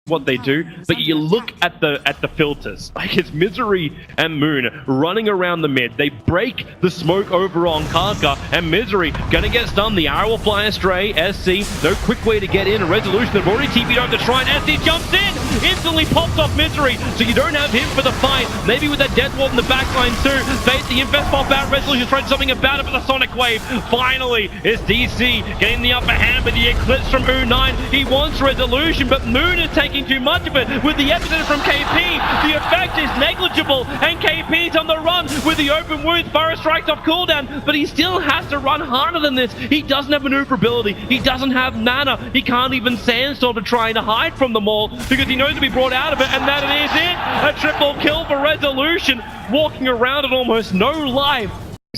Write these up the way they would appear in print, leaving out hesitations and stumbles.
What they do, but you look at the filters, like it's Misery and Moon running around the mid. They break the smoke over on Karka, and Misery gonna get stunned. The arrow will fly astray. SC, no quick way to get in. Resolution, they've already TP'd over the shrine. SC jumps in, instantly pops off Misery, so you don't have him for the fight. Maybe with that dead wall in the backline too. Face the Infest pop out. Resolution trying something about it, but the Sonic Wave. Finally, it's DC getting the upper hand, but the Eclipse from U9. He wants Resolution, but Moon is taking too much of it. With the epicenter from KP, the effect is negligible, and KP's on the run with the open wounds. Burrow strikes off cooldown, but he still has to run harder than this. He doesn't have maneuverability, he doesn't have mana, he can't even Sandstorm to try and hide from them all because he knows to be brought out of it, and that is it. A triple kill for Resolution, walking around at almost no life.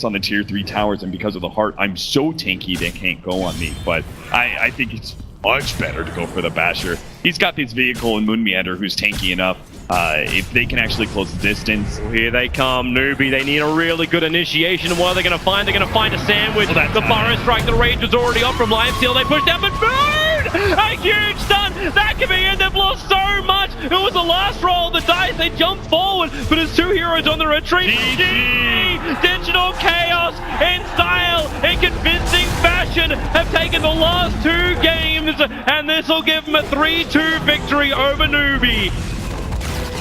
On the tier 3 towers, and because of the heart, I'm so tanky they can't go on me, but I think it's much better to go for the Basher. He's got this vehicle in Moon Meander who's tanky enough. If they can actually close the distance. Here they come, Newbee. They need a really good initiation. And what are they going to find? They're going to find a sandwich. The Forest Strike, the Rage was already up from Lifesteal. They pushed down, but Moon! A huge stun! That could be it. They've lost so much. It was the last roll of the dice. They jumped forward, but it's two heroes on the retreat. GG! Digital Chaos in style, in convincing fashion, have taken the last 2 games, and this will give them a 3-2 victory over Newbee.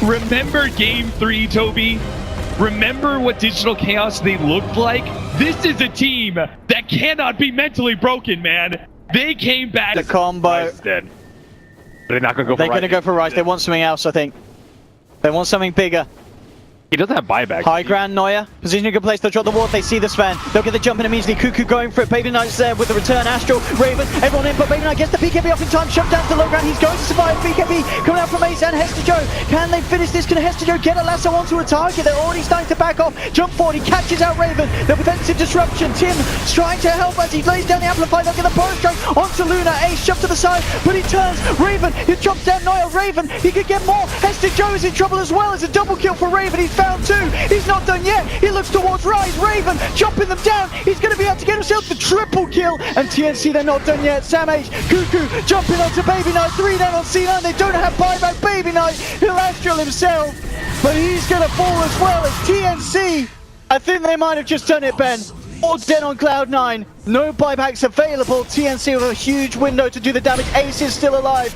Remember game 3, Toby? Remember what Digital Chaos they looked like? This is a team that cannot be mentally broken, man. They came back. The combo. Dead. They're not going to go for They're going to go for Rice. They want something else, I think. They want something bigger. He doesn't have buyback. High ground, Neuer. Position a good place. They'll drop the ward. They see the Sven. They'll get the jump in immediately. Cuckoo going for it. Baby Knight's there with the return. Astral, Raven, everyone in, but Baby Knight gets the BKB off in time. Shut down to the low ground. He's going to survive. BKB coming out from Ace and Hester Joe. Can they finish this? Can Hester Joe get a lasso onto a target? They're already starting to back off. Jump forward. He catches out Raven. The defensive disruption. Tim trying to help as he lays down the amplifier. They'll get the Burrow Strike onto Luna. Ace shoved to the side, but he turns. Raven, he drops down Neuer. Raven, he could get more. Hester Joe is in trouble as well. It's a double kill for Raven. He's found 2. He's not done yet. He looks towards Rise. Raven chopping them down. He's going to be able to get himself the triple kill. And TNC, they're not done yet. Sam H, Cuckoo jumping onto Baby Knight. 3 down on C9. They don't have buyback. Baby Knight, he'll Astral himself, but he's going to fall as well as TNC. I think they might have just done it, Ben. All dead on Cloud9. No buybacks available. TNC with a huge window to do the damage. Ace is still alive.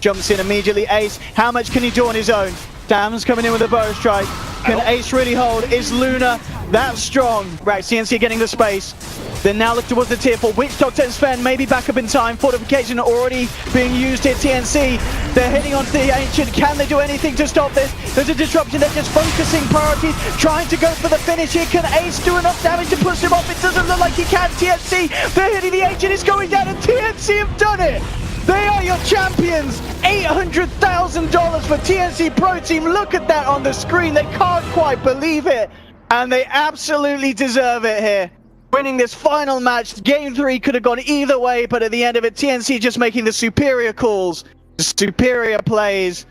Jumps in immediately. Ace, how much can he do on his own? Dam's coming in with a Burrow Strike. Can Ace really hold? Is Luna that strong? Right, CNC getting the space. They now look towards the tier 4. Witch Doctor and Sven maybe back up in time. Fortification already being used here. TNC, they're heading onto the Ancient. Can they do anything to stop this? There's a disruption. They're just focusing priorities, trying to go for the finish here. Can Ace do enough damage to push him off? It doesn't look like he can. TNC, they're hitting the Ancient. It's going down, and TNC have done it. They are your champions. $800,000 for TNC Pro Team. Look at that on the screen. They can't quite believe it. And they absolutely deserve it here. Winning this final match. Game 3 could have gone either way, but at the end of it, TNC just making the superior calls, the superior plays.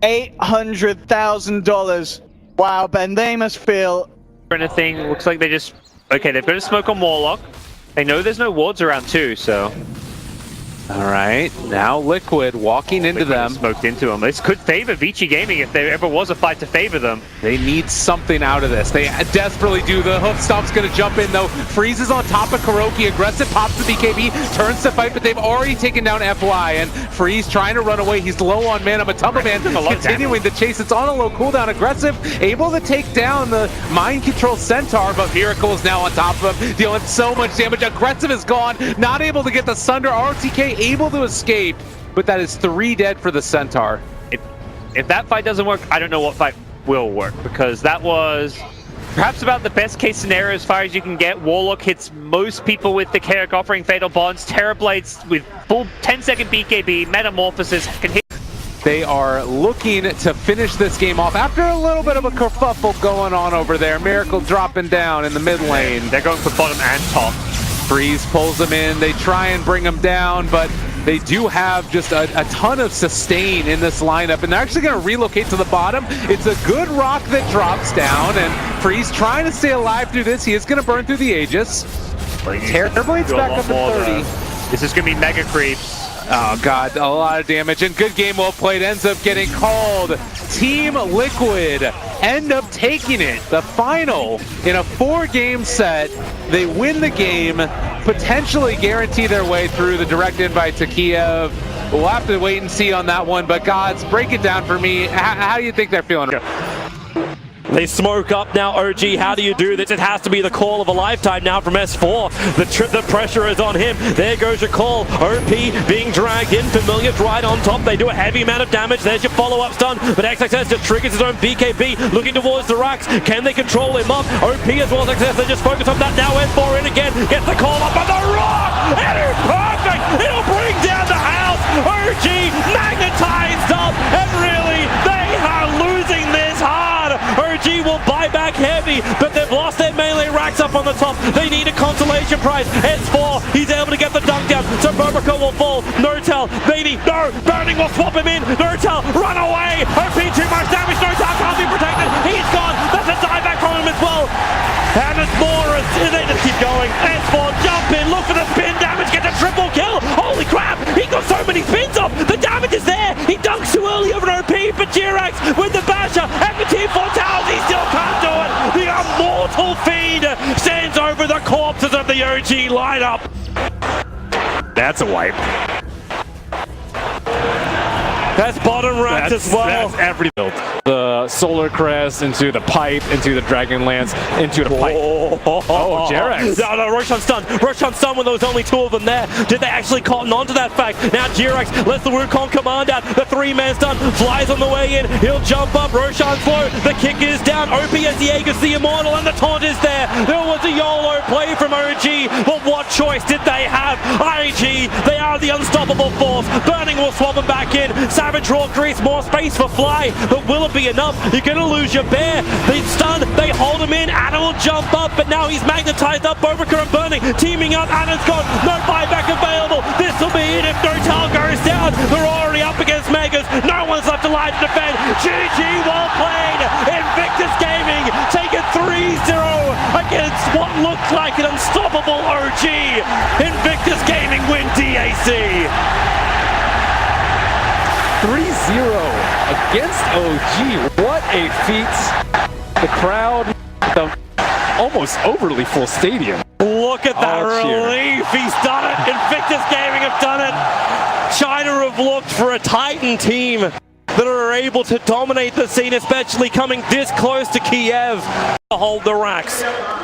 $800,000. Wow, Ben, they must feel... Anything, looks like they just... Okay, they've got a smoke on Warlock. They know there's no wards around too, so... Alright, now Liquid walking into them. Smoked into them. This could favor VG Gaming if there ever was a fight to favor them. They need something out of this. They desperately do. The hoof stomp's gonna jump in though. Freezes on top of Kuroki. Aggressive pops the BKB, turns to fight, but they've already taken down FY. And Freeze trying to run away. He's low on mana, but Tumbleman continuing the chase. It's on a low cooldown. Aggressive, able to take down the mind control Centaur, but Miracle is now on top of him, dealing so much damage. Aggressive is gone, not able to get the Sunder. RTK able to escape, but that is 3 dead for the Centaur. If that fight doesn't work, I don't know what fight will work, because that was perhaps about the best case scenario as far as you can get. Warlock hits most people with the Carrick offering Fatal Bonds. Terrorblades with full 10-second BKB, Metamorphosis can hit. They are looking to finish this game off after a little bit of a kerfuffle going on over there. Miracle dropping down in the mid lane. They're going for bottom and top. Freeze pulls them in. They try and bring them down, but they do have just a ton of sustain in this lineup, and they're actually going to relocate to the bottom. It's a good rock that drops down, and Freeze trying to stay alive through this. He is going to burn through the Aegis. Terrorblade's back up at 30. This is going to be mega creeps. Oh god, a lot of damage, and good game well played. Ends up getting called. Team Liquid end up taking it. The final in a 4-game set. They win the game, potentially guarantee their way through the direct invite to Kiev. We'll have to wait and see on that one, but gods, break it down for me. How do you think they're feeling? They smoke up now, OG. How do you do this? It has to be the call of a lifetime now from S4. The pressure is on him. There goes your call. OP being dragged in. Familiar's right on top. They do a heavy amount of damage. There's your follow-up stun. But XXS just triggers his own BKB, looking towards the racks. Can they control him up? OP as well as XXS. They just focus on that now. S4 in again. Gets the call up on the rock. And it's perfect. It'll bring down the house. OG magnetized up. And really, they are losing this hard. OG will buy back heavy, but they've lost their melee racks up on the top. They need a consolation prize. S4, he's able to get the dunk down, so Boboko will fall. Notel, maybe, no, Burning will swap him in. Notel, run away. OP too much damage. Notel can't be protected. He's gone. That's a die back from him as well. And it's more, they just keep going. S4, jump in, look for the spin damage, get a triple kill. Holy crap, he got so many spins off. The damage is there. He dunks too early over an OP, but Jirax with the basher and the Team 4 towers, he still can't do it. The immortal fiend stands over the corpses of the OG lineup. That's a wipe. That's bottom racked as well. That's every build. The Solar Crest into the pipe, into the Dragon Lance, into the pipe. Oh, Jirax. No, Roshan stun. Roshan stun when there was only 2 of them there. Did they actually cotton onto that fact? Now Jirax lets the Wukong command out. The 3-man stun flies on the way in. He'll jump up. Roshan's low. The kick is down. OP as the Aegis, the Immortal, and the taunt is there. There was a YOLO play from OG, but what choice did they have? IG, they are the unstoppable force. Burning will swap them back in. Savage Roar creates more space for Fly, but will it be enough? You're going to lose your bear. They stun, they hold him in. Anna will jump up, but now he's magnetized up. Bobaka and Burning teaming up. Anna's gone. No buyback available. This will be it if Notel goes down. They're already up against Megas. No one's left alive to defend. GG, well played. Invictus Gaming take it 3-0 against what looks like an unstoppable OG. Invictus Gaming win DAC. 3-0 against OG. What a feat. The crowd, the almost overly full stadium. Look at that relief. He's done it. Invictus Gaming have done it. China have looked for a Titan team that are able to dominate the scene, especially coming this close to Kiev. Hold the racks,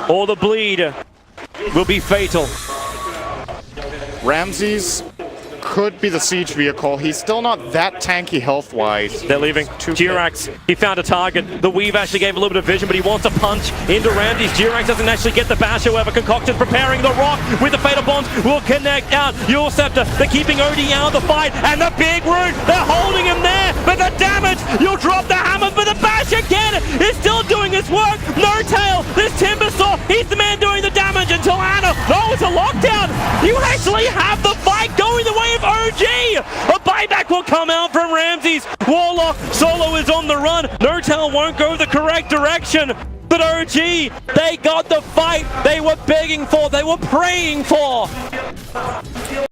or the bleed will be fatal. Ramses could be the siege vehicle. He's still not that tanky health-wise. They're leaving. Jirax, he found a target. The Weave actually gave a little bit of vision, but he wants to punch into Ramses. Jirax doesn't actually get the bash, however. Concoction's preparing the rock with the Fatal Bonds. Will connect out. Your Scepter, they're keeping OD out of the fight. And the big rune, they're holding him there. But the damage, you'll drop the hammer, but the bash again is still doing its work. No tail. This Timbersaw, he's the man doing the damage until Anna. Oh, it's a lockdown. You actually have the fight going the way of OG. A buyback will come out from Ramses. Warlock solo is on the run. Notel won't go the correct direction. But OG, they got the fight they were begging for, they were praying for.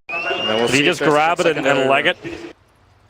Did he just grab it and leg it?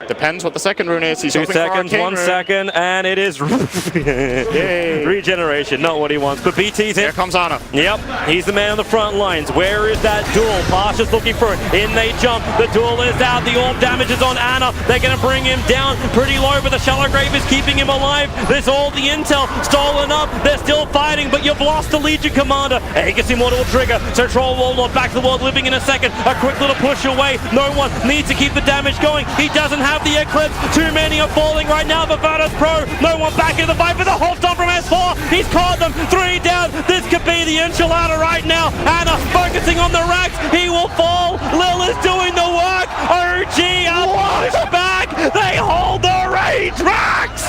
Depends what the second rune is. He's 2 seconds, 1 second, and it is regeneration, not what he wants. But BT's in. Here comes Anna. Yep, he's the man on the front lines. Where is that duel? Pasha's looking for it. In they jump. The duel is out. The orb damage is on Anna. They're going to bring him down pretty low, but the Shallow Grave is keeping him alive. There's all the intel stolen up. They're still fighting, but you've lost the Legion commander. Aegis Immortal will trigger. So Troll Warlord back to the world, living in a second. A quick little push away. No one needs to keep the damage going. He doesn't have the Eclipse. Too many are falling right now for Virtus.pro. No one back in the fight for the hold stop from S4. He's caught them. 3 down. This could be the enchilada right now. Anna focusing on the racks. He will fall. Lil is doing the work. OG are pushed back. They hold the rage racks.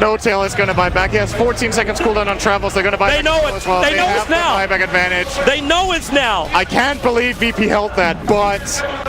No Tail is going to buy back. He has 14 seconds cooldown on travels. They're going to buy They back know it. as well. They know have it's now. the buyback advantage. They know it's now. I can't believe VP held that, but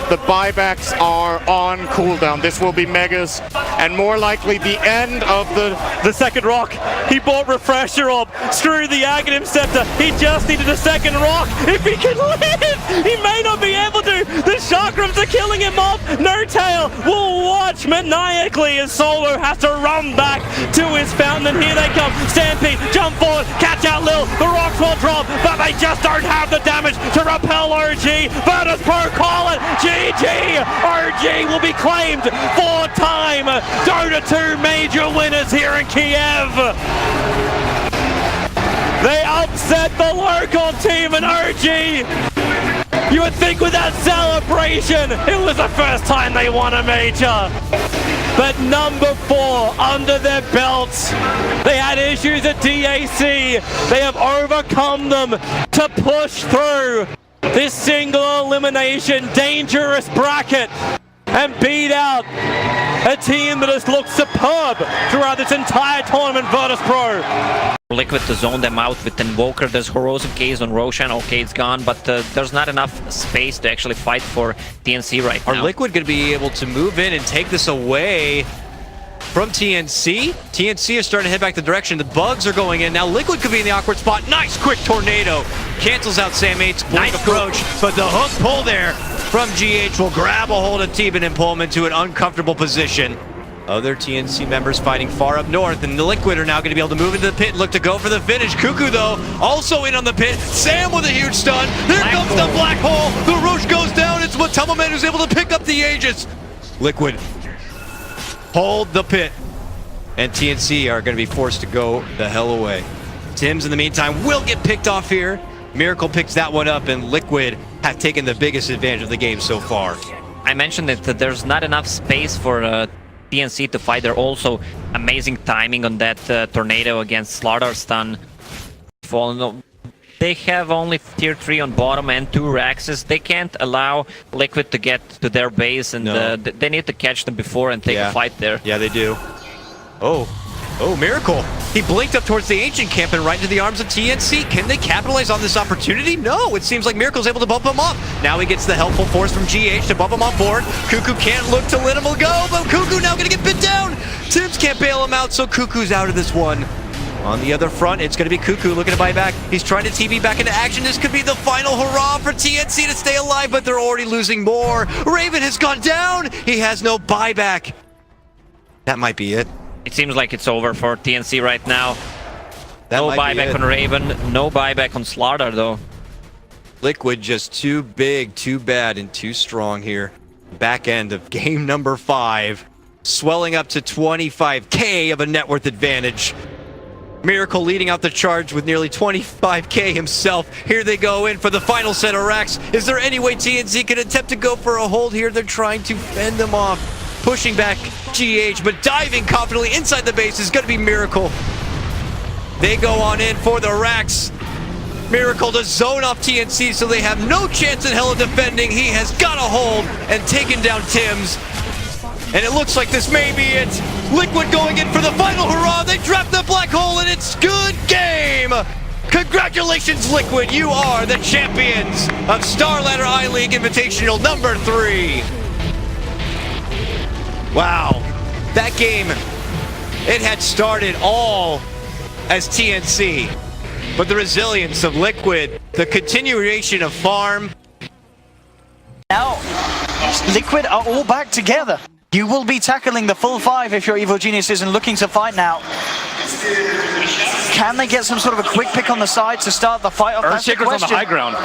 the buybacks are on cooldown. This will be Megas, and more likely the end of The second rock. He bought Refresher up. Screw the Aghanim Scepter. He just needed a second rock. If he can live, he may not be able to. The chakrams are killing him off. No Tail will watch maniacally as Solo has to run back to his fountain. And here they come. Stampede, jump forward, catch out Lil. The rocks will drop, but they just don't have the damage to repel OG. Virtus.pro call it. GG. OG will be claimed for time. Dota 2 major winners here in Kiev. They upset the local team in OG. You would think with that celebration, it was the first time they won a major. But number 4 under their belts. They had issues at DAC. They have overcome them to push through this single elimination dangerous bracket and beat out a team that has looked superb throughout this entire tournament, Virtus.pro. Liquid to zone them out with Invoker. There's Corrosive Gaze on Roshan. Okay, it's gone, but there's not enough space to actually fight for TNC right now. Are Liquid going to be able to move in and take this away from TNC? TNC is starting to head back the direction. The bugs are going in. Now Liquid could be in the awkward spot. Nice quick tornado. Cancels out Sam8's blink approach, but the hook pull there from GH will grab a hold of Teban and pull him into an uncomfortable position. Other TNC members fighting far up north, and the Liquid are now going to be able to move into the pit and look to go for the finish. Cuckoo, though, also in on the pit. Sam with a huge stun. Here comes the black hole. The Roche goes down. It's Matamoman who's able to pick up the Aegis. Liquid hold the pit, and TNC are going to be forced to go the hell away. Tims, in the meantime, will get picked off here. Miracle picks that one up, and Liquid have taken the biggest advantage of the game so far. I mentioned that there's not enough space for TNC to fight. They're also amazing timing on that tornado against StarLadder stun. They have only tier 3 on bottom and 2 Raxes. They can't allow Liquid to get to their base, and they need to catch them before and take a fight there. Yeah, they do. Oh, Miracle. He blinked up towards the Ancient Camp and right into the arms of TNC. Can they capitalize on this opportunity? No, it seems like Miracle's able to bump him up. Now he gets the helpful force from GH to bump him on board. Cuckoo can't look to let him go, but Cuckoo now gonna get bit down. Tims can't bail him out, so Cuckoo's out of this one. On the other front, it's going to be Cuckoo looking to buy back. He's trying to TV back into action. This could be the final hurrah for TNC to stay alive, but they're already losing more. Raven has gone down. He has no buyback. That might be it. It seems like it's over for TNC right now. That no buyback on Raven, no buyback on StarLadder though. Liquid just too big, too bad, and too strong here. Back end of game number 5. Swelling up to 25k of a net worth advantage. Miracle leading out the charge with nearly 25k himself. Here they go in for the final set of racks. Is there any way TNC can attempt to go for a hold here? They're trying to fend them off. Pushing back GH, but diving confidently inside the base is going to be Miracle. They go on in for the racks. Miracle to zone off TNC so they have no chance in hell of defending. He has got a hold and taken down Tims. And it looks like this may be it. Liquid going in for the final hurrah. They drop the black hole and it's good game. Congratulations, Liquid. You are the champions of StarLadder I-League Invitational number 3. Wow. That game, it had started all as TNC. But the resilience of Liquid, the continuation of farm. Now, Liquid are all back together. You will be tackling the full 5 if you're Evil Geniuses and looking to fight now. Can they get some sort of a quick pick on the side to start the fight off? Earthshaker's on the high ground.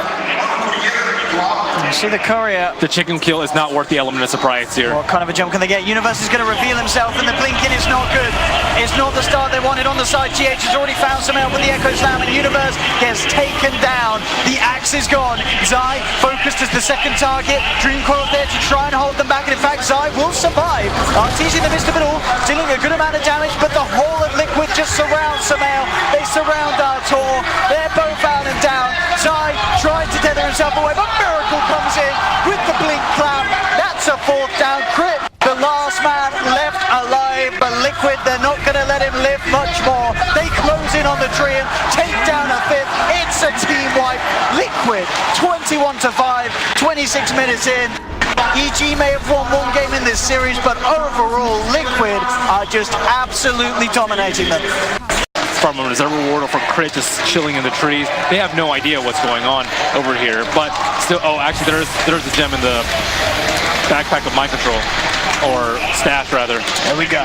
You see the courier. The chicken kill is not worth the element of surprise here. What kind of a jump can they get? Universe is going to reveal himself, and the blinking is not good. It's not the start they wanted on the side. GH has already found some help with the Echo Slam, and Universe gets taken down. The axe is gone. Zai focused as the second target. Dreamcoil there to try and hold them back, and in fact, Zai will survive. RT's in the midst of it all, dealing a good amount of damage, but the whole of Liquid just surrounds Samael. They surround Artur. They're both out and down. Zai tried to tether himself away, but Miracle comes in with the blink clamp. That's a 4th down crit. The last man left alive, but Liquid Liquid, they're not going to let him live much more. They close in on the tree and take down a fifth. It's a team wipe. Liquid, 21-5, 26 minutes in. EG may have won one game in this series, but overall, Liquid are just absolutely dominating them. From him is a reward from Crit just chilling in the trees. They have no idea what's going on over here, but still. Oh, actually, there's a gem in the backpack of Mind Control, or stash rather. There we go.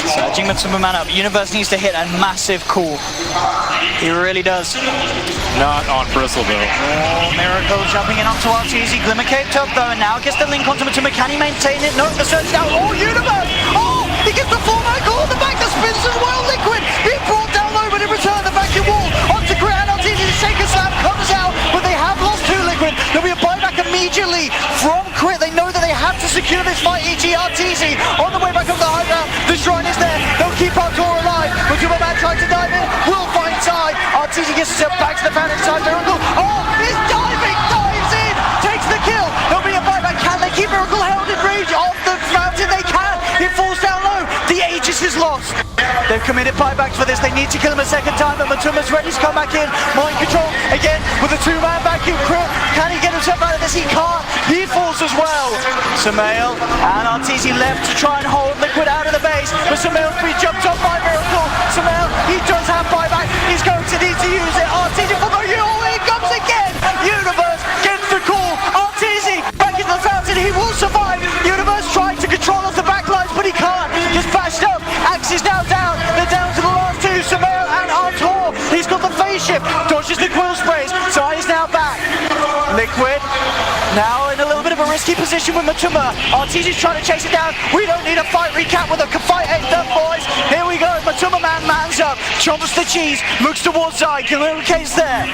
Surging with some man up. Universe needs to hit a massive call. He really does. Not on Bristle though. Oh, Miracle jumping in onto RTZ. Glimmer caved up though, and now gets the link onto Matuma. Can he maintain it? No, the surge down. Oh, Universe! Oh, he gets the full back call. The back that spins as well. Liquid being brought down low, but in return the vacuum wall onto Grit. And RTZ the shaker slam comes out, but they have lost two Liquid. There'll be a buyback immediately from Crit. They know that they have to secure this fight. EG RTZ on the way back up the high ground. The shrine is there. They'll keep Artur alive. But Matuma tries to dive in. Will find Ty. RTZ gets himself back to the fountain side. Miracle. Oh, he's diving. Dives in. Takes the kill. There'll be a buyback. Can they keep Miracle held in range of the fountain? They can. He falls down low. The Aegis is lost. They've committed buybacks for this. They need to kill him a second time, but Matuma's ready to come back in. Mind Control again with a two-man vacuum. Crit. Can he get himself out of this? He can't. He falls as well. Samael and RTZ left to try and hold Liquid out of the base, but Samael's been jumped up by Miracle. Samael, he does have buyback. He's going to need to use it. RTZ for the he comes again. Universe gets the call. RTZ back into the fountain. He will survive. Universe trying to control off the backlines, but he can't. Just bashed up. Axe is now down. They're down to the last two. Samael and Artur. He's got the phase shift. Dodges the quill sprays. Sai is now back. Liquid now in a little bit of a risky position with Matuma. RTZ's trying to chase it down. We don't need a fight recap with a fight eighth up, boys. Here we go. Matuma mans up. Chomps the cheese. Looks towards Zai. K's there.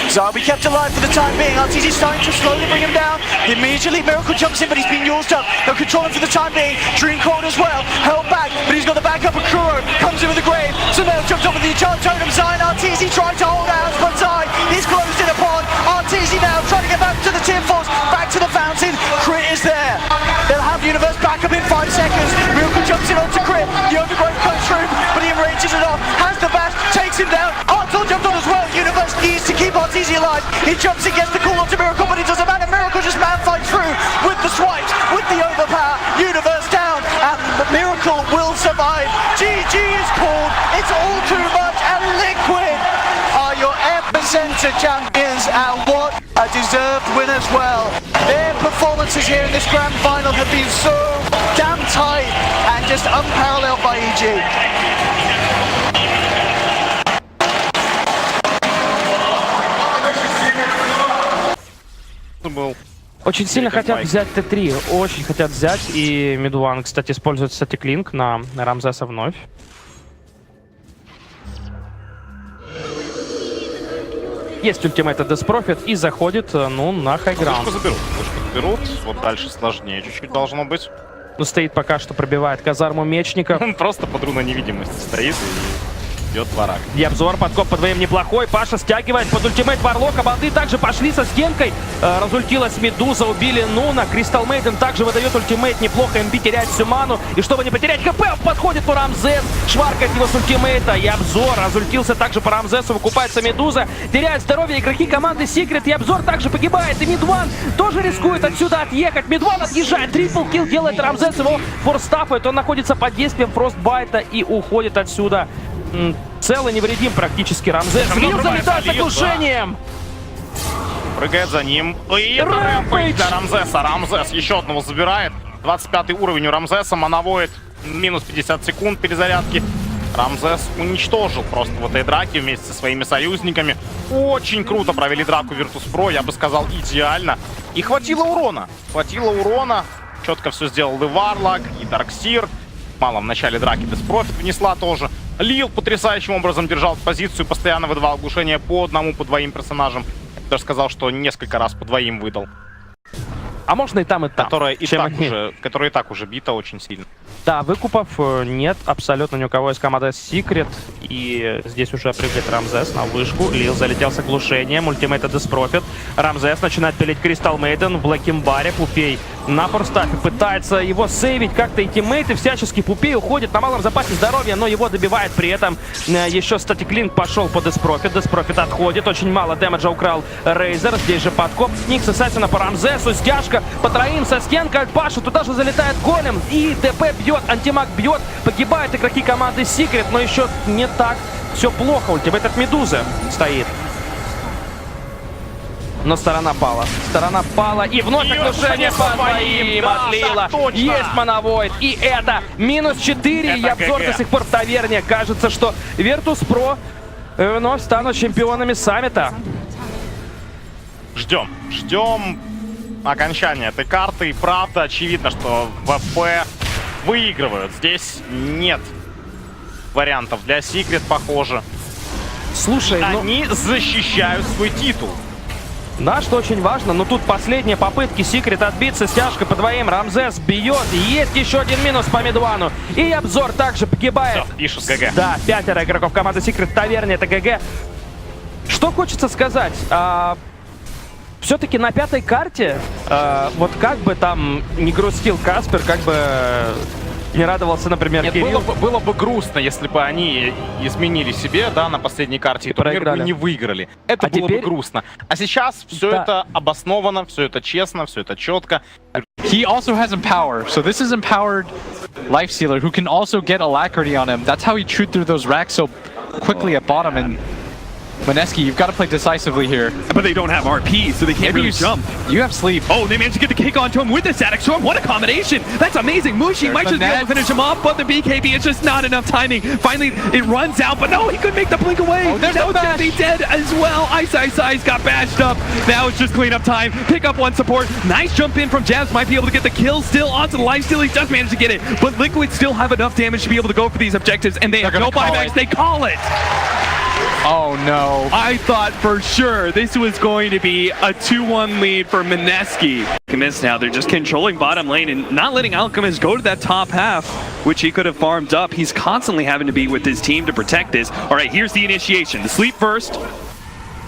Zai will be kept alive for the time being. RTZ's starting to slowly bring him down. Immediately Miracle jumps in, but he's been used up. They'll control him for the time being. Dream Cold as well. Held back, but he's got the backup of Kuro. Comes in with the grave. Samael jumps up with the enchant totem. Zai and RTZ trying to hold out, but Zai is closed in upon. RTZ now trying to get back to the Team Force. Back to the fountain. Crit is there. They'll have Universe back up in 5 seconds. Miracle jumps in onto Crit. The overgrowth comes through, but he enrages it off. Has the bash, takes him down. Artur jumped on as well. Universe needs to keep RTZ alive. He jumps in, gets the call onto Miracle, but it doesn't matter. Miracle just man fights through with the swipes, with the overpower. Universe down, and Miracle will survive. GG is called. It's all too much, and Liquid are your EPICENTER champions, and what a deserved win as well. Their performances here in this grand final have been so damn tight and just unparalleled by EG. Очень сильно хотят взять Т3, очень хотят взять, и Мидуан, кстати, использует статик линк на Рамзеса вновь. Есть ультимейт от Деспрофит и заходит, ну, на хайграунд. Заберут, вот дальше сложнее чуть-чуть должно быть. Ну, стоит пока что, пробивает казарму мечника. Он просто под руной невидимости стоит и идет враг. И обзор, подкоп по двоим неплохой. Паша стягивает под ультимейт Варлока. Балды также пошли со стенкой. Разультилась Медуза, убили Нуна. Кристал Мейден также выдает ультимейт. Неплохо, МБ теряет всю ману. И чтобы не потерять ХП, подходит по Рамзес. Шваркает его с ультимейта. И обзор разультился также по Рамзесу. Выкупается Медуза. Теряет здоровье игроки команды Секрет. И обзор также погибает. И Мидван тоже рискует отсюда отъехать. Мидван отъезжает. Трипл килл делает Рамзес. Его форстафает. Он находится под действием фростбайта и уходит отсюда. Целый невредим практически Рамзес. Вил залетает с оглушением. Прыгает за ним. И это рэмпейдж для Рамзеса. Рамзес еще одного забирает. 25 уровень у Рамзеса. Манавоид минус 50 секунд перезарядки. Рамзес уничтожил просто в этой драке вместе со своими союзниками. Очень круто провели драку Virtus.pro. Я бы сказал, идеально. И хватило урона. Хватило урона. Четко все сделал и Варлок, и Дарксир. Мало в начале драки Деспрофит внесла тоже. Лил потрясающим образом держал позицию, постоянно выдавал оглушение по одному, по двоим персонажам. Я даже сказал, что несколько раз по двоим выдал. А можно и там, которая и, чем так они. уже, которая и так уже бита очень сильно. Да, выкупов нет абсолютно ни у кого из команды Secret. И здесь уже прыгает Рамзес на вышку. Лил залетел с оглушением. Ультимейт Деспрофит. Рамзес начинает пилить Кристалл Мейден в Блэкимбаре. Пупей на форстафе пытается его сейвить как-то, и тиммейты всячески. Пупей уходит на малом запасе здоровья, но его добивает при этом. Еще Статик Линк пошел по Деспрофит. Деспрофит отходит. Очень мало дэмэджа украл Рейзер. Здесь же подкоп. Никс Ассасина по Рамзесу. Стяжка по троим со стенкой от Паши. Туда же залетает Голем. И ТП бьет. Антимаг бьет. Погибают игроки команды Secret, но еще не так все плохо. Ультимейт от Медузы стоит. Но сторона пала. Сторона пала. И вновь оглушение по двоим от Лила. Есть Моновойд. И это минус 4. И обзор до сих пор в таверне. Кажется, что Virtus.pro вновь станут чемпионами саммита. Ждем. Ждем окончания этой карты. И правда, очевидно, что ВП выигрывают. Здесь нет вариантов для Secret, похоже. Слушай, они защищают свой титул. Да, что очень важно, но тут последние попытки Secret отбиться, стяжка по двоим, Рамзес бьет, есть еще один минус по мидвану, и обзор также погибает. Все, пишут ГГ. Да, 5 игроков команды Secret в таверне, это ГГ. Что хочется сказать, все-таки на пятой карте, вот как бы там не грустил Каспер, как бы не радовался, например, Нет, Кирилл. было бы грустно, если бы они изменили себе, да, на последней карте, и турнир бы не выиграли. Это было бы грустно. А сейчас все это обосновано, все это честно, все это четко. He also has Empower, so this is empowered Lifestealer who can also get Alacrity on him. That's how he chewed through those racks so quickly at bottom. And Mineski, you've got to play decisively here. But they don't have RP, so they can't really jump. You have sleep. Oh, they managed to get the kick onto him with the Static Storm. What a combination! That's amazing. Mushi might just be able to finish him off, but the BKB is just not enough timing. Finally, it runs out, but no, he couldn't make the blink away. Oh, there's no bash. Genting dead as well. Ice got bashed up. Now it's just cleanup time. Pick up one support. Nice jump in from Jabs. Might be able to get the kill still onto the lifesteal. He does manage to get it, but Liquid still have enough damage to be able to go for these objectives, and they have no buybacks. They call it. Oh no. I thought for sure this was going to be a 2-1 lead for Mineski. Alchemist now, they're just controlling bottom lane and not letting Alchemist go to that top half, which he could have farmed up. He's constantly having to be with his team to protect this. All right, here's the initiation. The sleep first.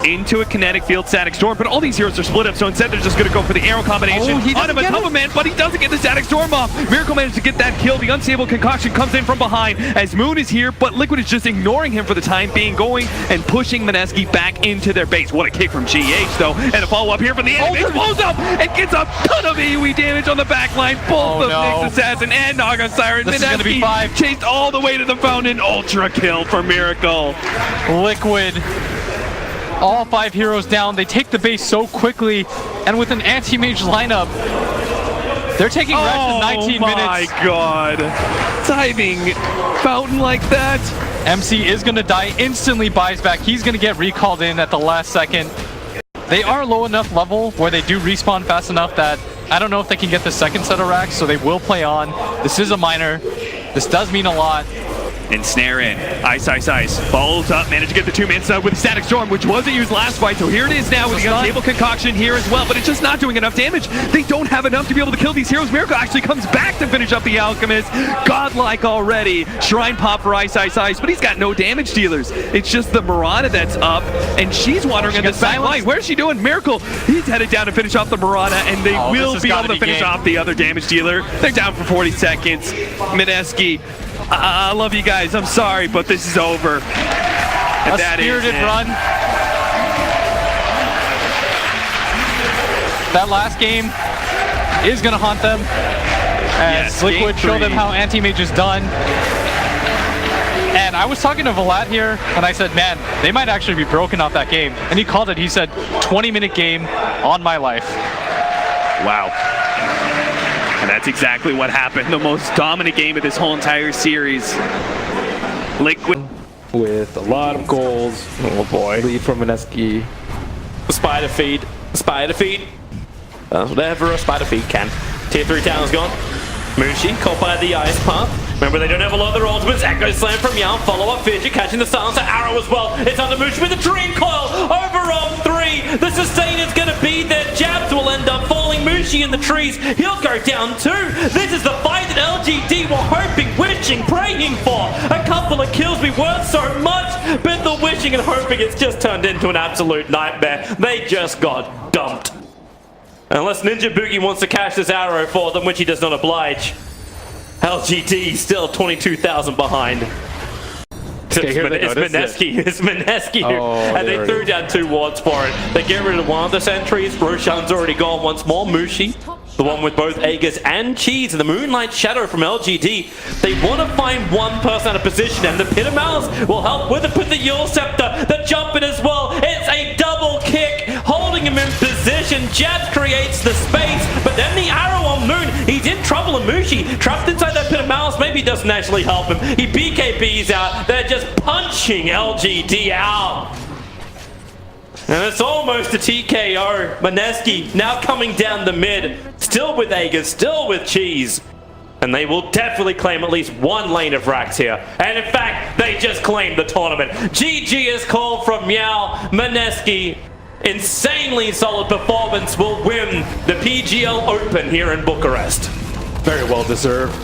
Into a kinetic field Static Storm, but all these heroes are split up, so instead they're just going to go for the arrow combination on him, a top of man, but he doesn't get the Static Storm off. Miracle managed to get that kill. The unstable concoction comes in from behind as Moon is here, but Liquid is just ignoring him for the time being, going and pushing Mineski back into their base. What a kick from GH though, and a follow-up here from the enemy. Blows up and gets a ton of AoE damage on the backline. Both of Nyx Assassin and Naga Siren. This is going to be 5. Chased all the way to the fountain. Ultra kill for Miracle. Liquid. All 5 heroes down. They take the base so quickly, and with an anti-mage lineup, they're taking Rex in 19 minutes. Oh my god. Timing fountain like that. MC is going to die, instantly buys back. He's going to get recalled in at the last second. They are low enough level where they do respawn fast enough that I don't know if they can get the second set of racks, so they will play on. This is a minor. This does mean a lot. And snare in. Ice. Follows up, managed to get the 2-man sub with Static Storm, which wasn't used last fight, so here it is now with the unstable concoction here as well, but it's just not doing enough damage. They don't have enough to be able to kill these heroes. Miracle actually comes back to finish up the Alchemist. Godlike already. Shrine pop for Ice, but he's got no damage dealers. It's just the Mirana that's up, and she's wandering in the back line. Where's she doing? Miracle, he's headed down to finish off the Mirana, and they will be able to finish off the other damage dealer. They're down for 40 seconds. Mineski, I love you guys. I'm sorry, but this is over. And a spirited run. That last game is going to haunt them as Liquid show them how anti-mage is done. And I was talking to Vlad here, and I said, man, they might actually be broken off that game. And he called it. He said, 20-minute game on my life. Wow. And that's exactly what happened. The most dominant game of this whole entire series. Liquid. With a lot of goals. Oh boy. Lead from Mineski. Spider feed. Whatever a spider feed can. Tier 3 town is gone. Mushi caught by the ice pump. Remember, they don't have a lot of their ultimates. Echo Slam from Young. Follow-up Fidget catching the silencer arrow as well. It's under Mushi with a Dream Coil over on 3. The sustain is going to be there. Jabs will end up falling. Mushi Mushi in the trees. He'll go down too. This is the fight that LGD were hoping, wishing, praying for. A couple of kills be worth so much, but the wishing and hoping it's just turned into an absolute nightmare. They just got dumped. Unless Ninja Boogie wants to cash this arrow for them, which he does not oblige. LGD still 22,000 behind. Okay, It's Mineski, and they threw down 2 wards for it. They get rid of one of the sentries. Roshan's already gone once more. Mushi, the one with both Aegis and Cheese, and the Moonlight Shadow from LGD. They want to find one person out of position, and the Pit of Malice will help with it. Put the Yule Scepter, the jump in as well. It's a double kick, holding him in position. Jabs creates the space, but then the arrow on Moon. He's in trouble, and Mushi trapped inside that Pit of Malice. Maybe it doesn't actually help him. He BKBs out. They're just punching LGD out. And it's almost a TKO. Mineski now coming down the mid. Still with Aegis, still with Cheese. And they will definitely claim at least one lane of racks here. And in fact, they just claimed the tournament. GG is called from Meow. Mineski, insanely solid performance, will win the PGL Open here in Bucharest. Very well deserved.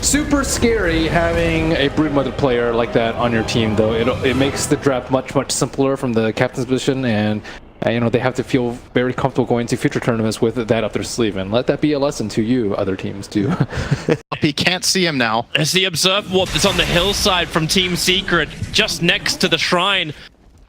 Super scary having a Broodmother player like that on your team, though. It makes the draft much simpler from the captain's position, and you know, they have to feel very comfortable going into future tournaments with that up their sleeve, and let that be a lesson to you, other teams, too. He can't see him now. As the Observer Warp that's on the hillside from Team Secret, just next to the shrine.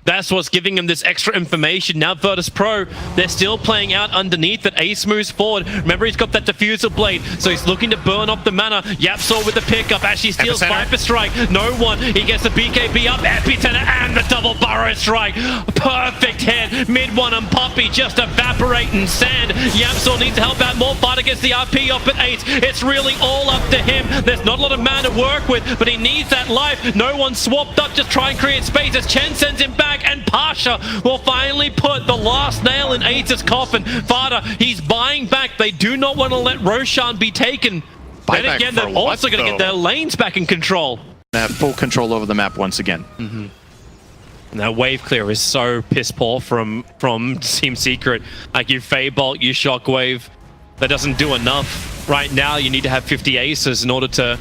That's what's giving him this extra information. Now Virtus.pro, they're still playing out underneath it. Ace moves forward. Remember, he's got that diffusal blade, so he's looking to burn off the mana. Yapsaw with the pickup. Actually steals Viper Strike. No one. He gets the BKB up. Epicenter and the double Burrow Strike. Perfect hit. Mid one and Poppy just evaporating sand. Yapsaw needs to help out more. Fight against the RP up at 8. It's really all up to him. There's not a lot of mana to work with, but he needs that life. No one swapped up. Just try and create space as Chen sends him back. And Pasha will finally put the last nail in Ace's coffin. Fada, he's buying back. They do not want to let Roshan be taken. Then again, they're also going to get their lanes back in control. They have full control over the map once again. And that wave clear is so piss poor from Team Secret. Like, you Feybolt, you Shockwave. That doesn't do enough. Right now, you need to have 50 aces in order to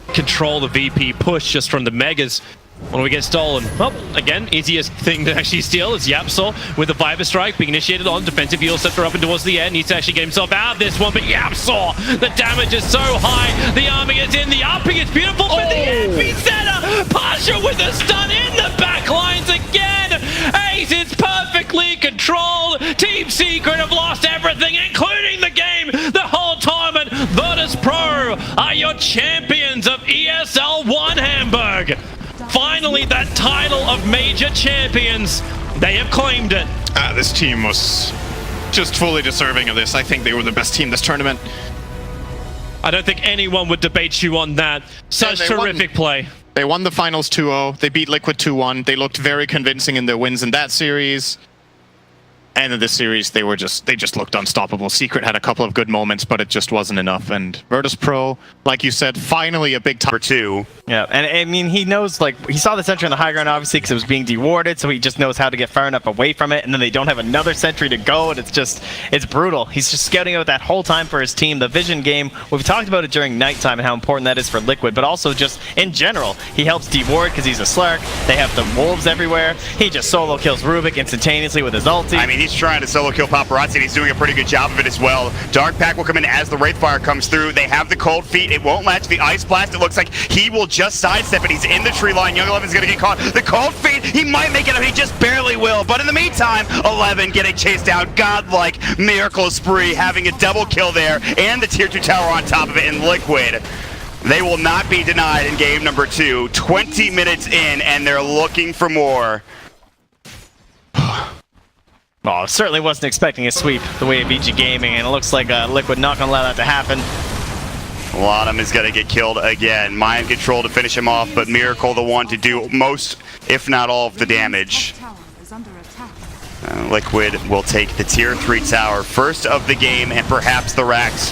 control the VP push just from the Megas. When we get stolen, well, again, easiest thing to actually steal is Yapsaw with the Viper Strike being initiated on defensive Yule Scepter up and towards the end. Needs to actually get himself out of this one, but Yapsaw, the damage is so high. The army is in, the upping is beautiful, but the epicenter! Pasha with a stun in the back lines again! Ace is perfectly controlled. Team Secret have lost everything, including the game, the whole tournament. Virtus.pro are your champions of ESL 1 Hamburg. Finally, that title of major champions, they have claimed it. This team was just fully deserving of this. I think they were the best team this tournament. I don't think anyone would debate you on that. Such terrific play. They won the finals 2-0. They beat Liquid 2-1. They looked very convincing in their wins in that series. And in this series, they just looked unstoppable. Secret had a couple of good moments, but it just wasn't enough. And Virtus.pro, like you said, finally a big time for 2. Yeah, and I mean, he knows, like, he saw the sentry on the high ground, obviously, because it was being dewarded, so he just knows how to get far enough away from it, and then they don't have another sentry to go, and it's brutal. He's just scouting out that whole time for his team. The vision game, we've talked about it during nighttime and how important that is for Liquid, but also just in general, he helps deward because he's a Slark. They have the wolves everywhere. He just solo kills Rubik instantaneously with his ulti. I mean, he's trying to solo kill Paparazzi, and he's doing a pretty good job of it as well. Dark Pack will come in as the Wraithfire comes through. They have the Cold Feet. It won't latch the Ice Blast. It looks like he will just sidestep it. He's in the tree line. Young Eleven's going to get caught. The Cold Feet, he might make it out. He just barely will. But in the meantime, 11 getting chased down. Godlike Miracle Spree having a double kill there, and the Tier 2 tower on top of it in Liquid. They will not be denied in game number 2. 20 minutes in, and they're looking for more. Well, certainly wasn't expecting a sweep the way of VG Gaming, and it looks like Liquid not going to allow that to happen. Lottom is going to get killed again. Mind control to finish him off, but Miracle the one to do most, if not all, of the damage. Liquid will take the Tier 3 tower, first of the game, and perhaps the racks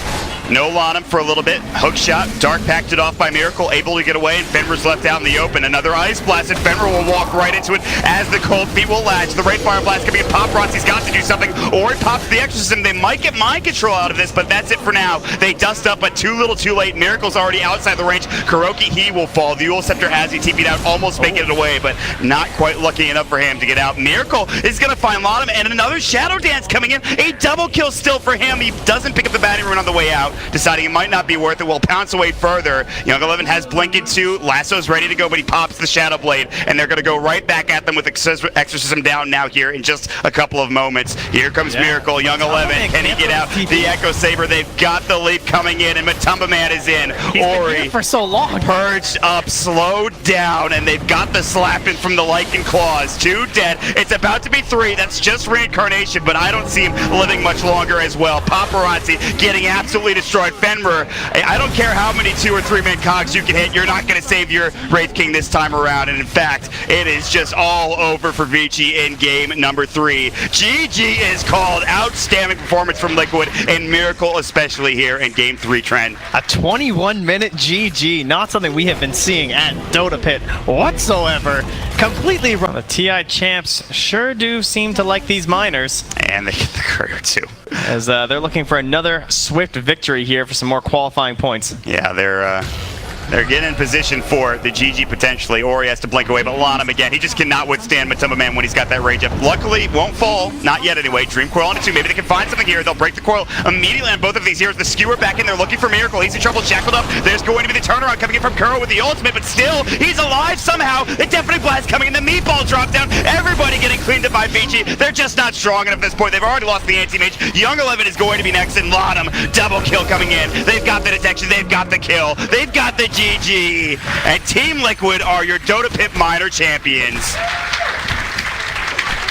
No Lanham for a little bit. Hook shot. Dark packed it off by Miracle. Able to get away, and Fenrir's left out in the open. Another Ice Blast, and Fenrir will walk right into it as the cold feet will latch. The Raid Fire Blast coming in. Paparazzi's got to do something, or he pops the Exorcism. They might get mind control out of this, but that's it for now. They dust up, but too little too late. Miracle's already outside the range. Kuroki, he will fall. The Ul Scepter has he TP'd out, almost making it away, but not quite lucky enough for him to get out. Miracle is going to find Lanham, and another Shadow Dance coming in. A double kill still for him. He doesn't pick up the batting rune on the way out, deciding it might not be worth it. Will pounce away further. Young 11 has Blink into. Lasso's ready to go, but he pops the Shadow Blade, and they're going to go right back at them with Exorcism down now here in just a couple of moments. Here comes Miracle. Young 11, can he get out? The Echo Saber, they've got the leap coming in, and Matumba Man is in. Ori for so long. Purged up, slowed down, and they've got the slapping from the Lycan Claws. 2 dead. It's about to be 3. That's just reincarnation, but I don't see him living much longer as well. Paparazzi getting absolutely destroyed. Fenrir, I don't care how many 2 or 3 man cogs you can hit, you're not going to save your Wraith King this time around, and in fact, it is just all over for VG in game number 3. GG is called. Outstanding performance from Liquid, and Miracle especially here in game 3, Trent. A 21-minute GG, not something we have been seeing at Dota Pit whatsoever. Completely wrong. The TI champs sure do seem to like these miners. And they get the courier too. As they're looking for another swift victory here for some more qualifying points. Yeah, they're getting in position for the GG potentially. Ori has to blink away, but Lanham again, he just cannot withstand Matumba Man when he's got that rage up. Luckily, won't fall. Not yet anyway. Dream Coil on it too. Maybe they can find something here. They'll break the coil immediately on both of these heroes. The Skewer back in there looking for Miracle. He's in trouble, shackled up. There's going to be the turnaround coming in from Kuro with the ultimate, but still, he's alive somehow. The Deafening Blast coming in. The Meatball drop down. Everybody getting cleaned up by VG. They're just not strong enough at this point. They've already lost the anti-mage. Young 11 is going to be next, and Lanham, double kill coming in. They've got the detection. They've got the kill. They've got the GG. And Team Liquid are your Dota Pit minor champions.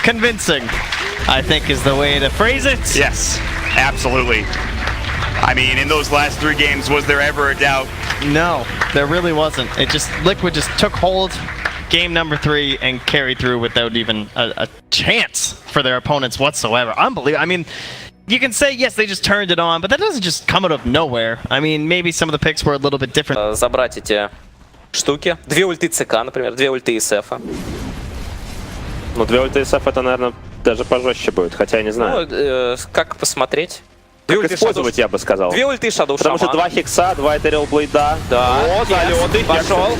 Convincing, I think, is the way to phrase it. Yes, absolutely. I mean, in those last 3 games, was there ever a doubt? No, there really wasn't. Liquid just took hold game number 3 and carried through without even a chance for their opponents whatsoever. Unbelievable. I mean, you can say, yes, they just turned it on, but that doesn't just come out of nowhere. I mean, maybe some of the picks were a little bit different. Забрать эти штуки. 2 ульты ЦК, например, 2 ульты СФа. Ну, 2 ульты СФ это, наверное, даже пожестче будет, хотя я не знаю. Ну, как посмотреть? Как использовать, я бы сказал. 2 ульты Shadow Потому что 2 хикса, 2 Этериал Блейда. Да. О, залеты. Пошел.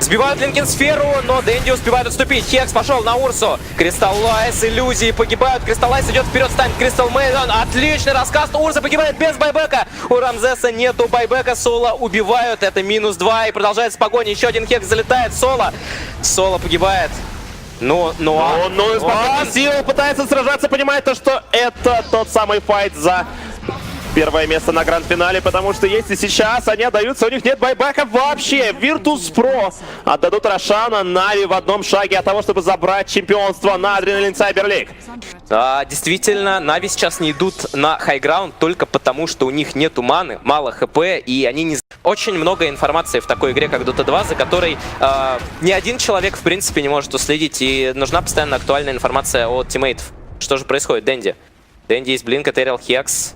Сбивают Линкен-сферу, но Дэнди успевает отступить. Хекс пошел на Урсу. Кристаллайз, иллюзии погибают. Кристаллайз идет вперед, станет Кристал Мейден. Отличный раскаст. Урса погибает без байбека. У Рамзеса нету байбека. Соло убивают. Это -2. И продолжается погоня. Еще один Хекс залетает. Соло. Соло погибает. Ну, Сила пытается сражаться, понимает то, что это тот самый файт за первое место на гранд-финале, потому что если сейчас они отдаются, у них нет байбека вообще. Virtus.pro отдадут Рошана, NaVi в одном шаге от того, чтобы забрать чемпионство на Adrenaline Cyber League. Действительно, NaVi сейчас не идут на хайграунд только потому, что у них нету маны, мало хп, и они не... Очень много информации в такой игре, как Dota 2, за которой ни один человек, в принципе, не может уследить, и нужна постоянно актуальная информация от тиммейтов. Что же происходит? Дэнди. Дэнди есть Блинк, Этериал, Хекс.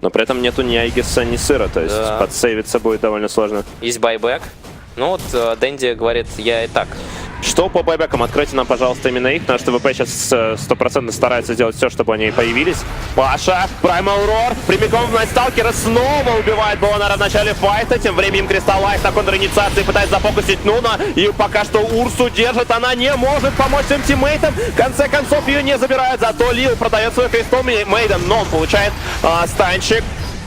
Но при этом нету ни Айгиса, ни Сыра, то есть подсейвиться будет довольно сложно. Есть байбек. Ну вот Дэнди говорит, я и так. Что по байбекам? Откройте нам, пожалуйста, именно их, потому что ВП сейчас 100% старается сделать все, чтобы они появились. Паша, Primal Roar, прямиком в Найтсталкера, снова убивает Болонара в начале файта. Тем временем Кристаллайз на контр-инициации пытается зафокусить Нуна. И пока что Урсу держит, она не может помочь своим тиммейтам. В конце концов ее не забирают, зато Лил продает свой Кристал Мейден, но он получает станчик.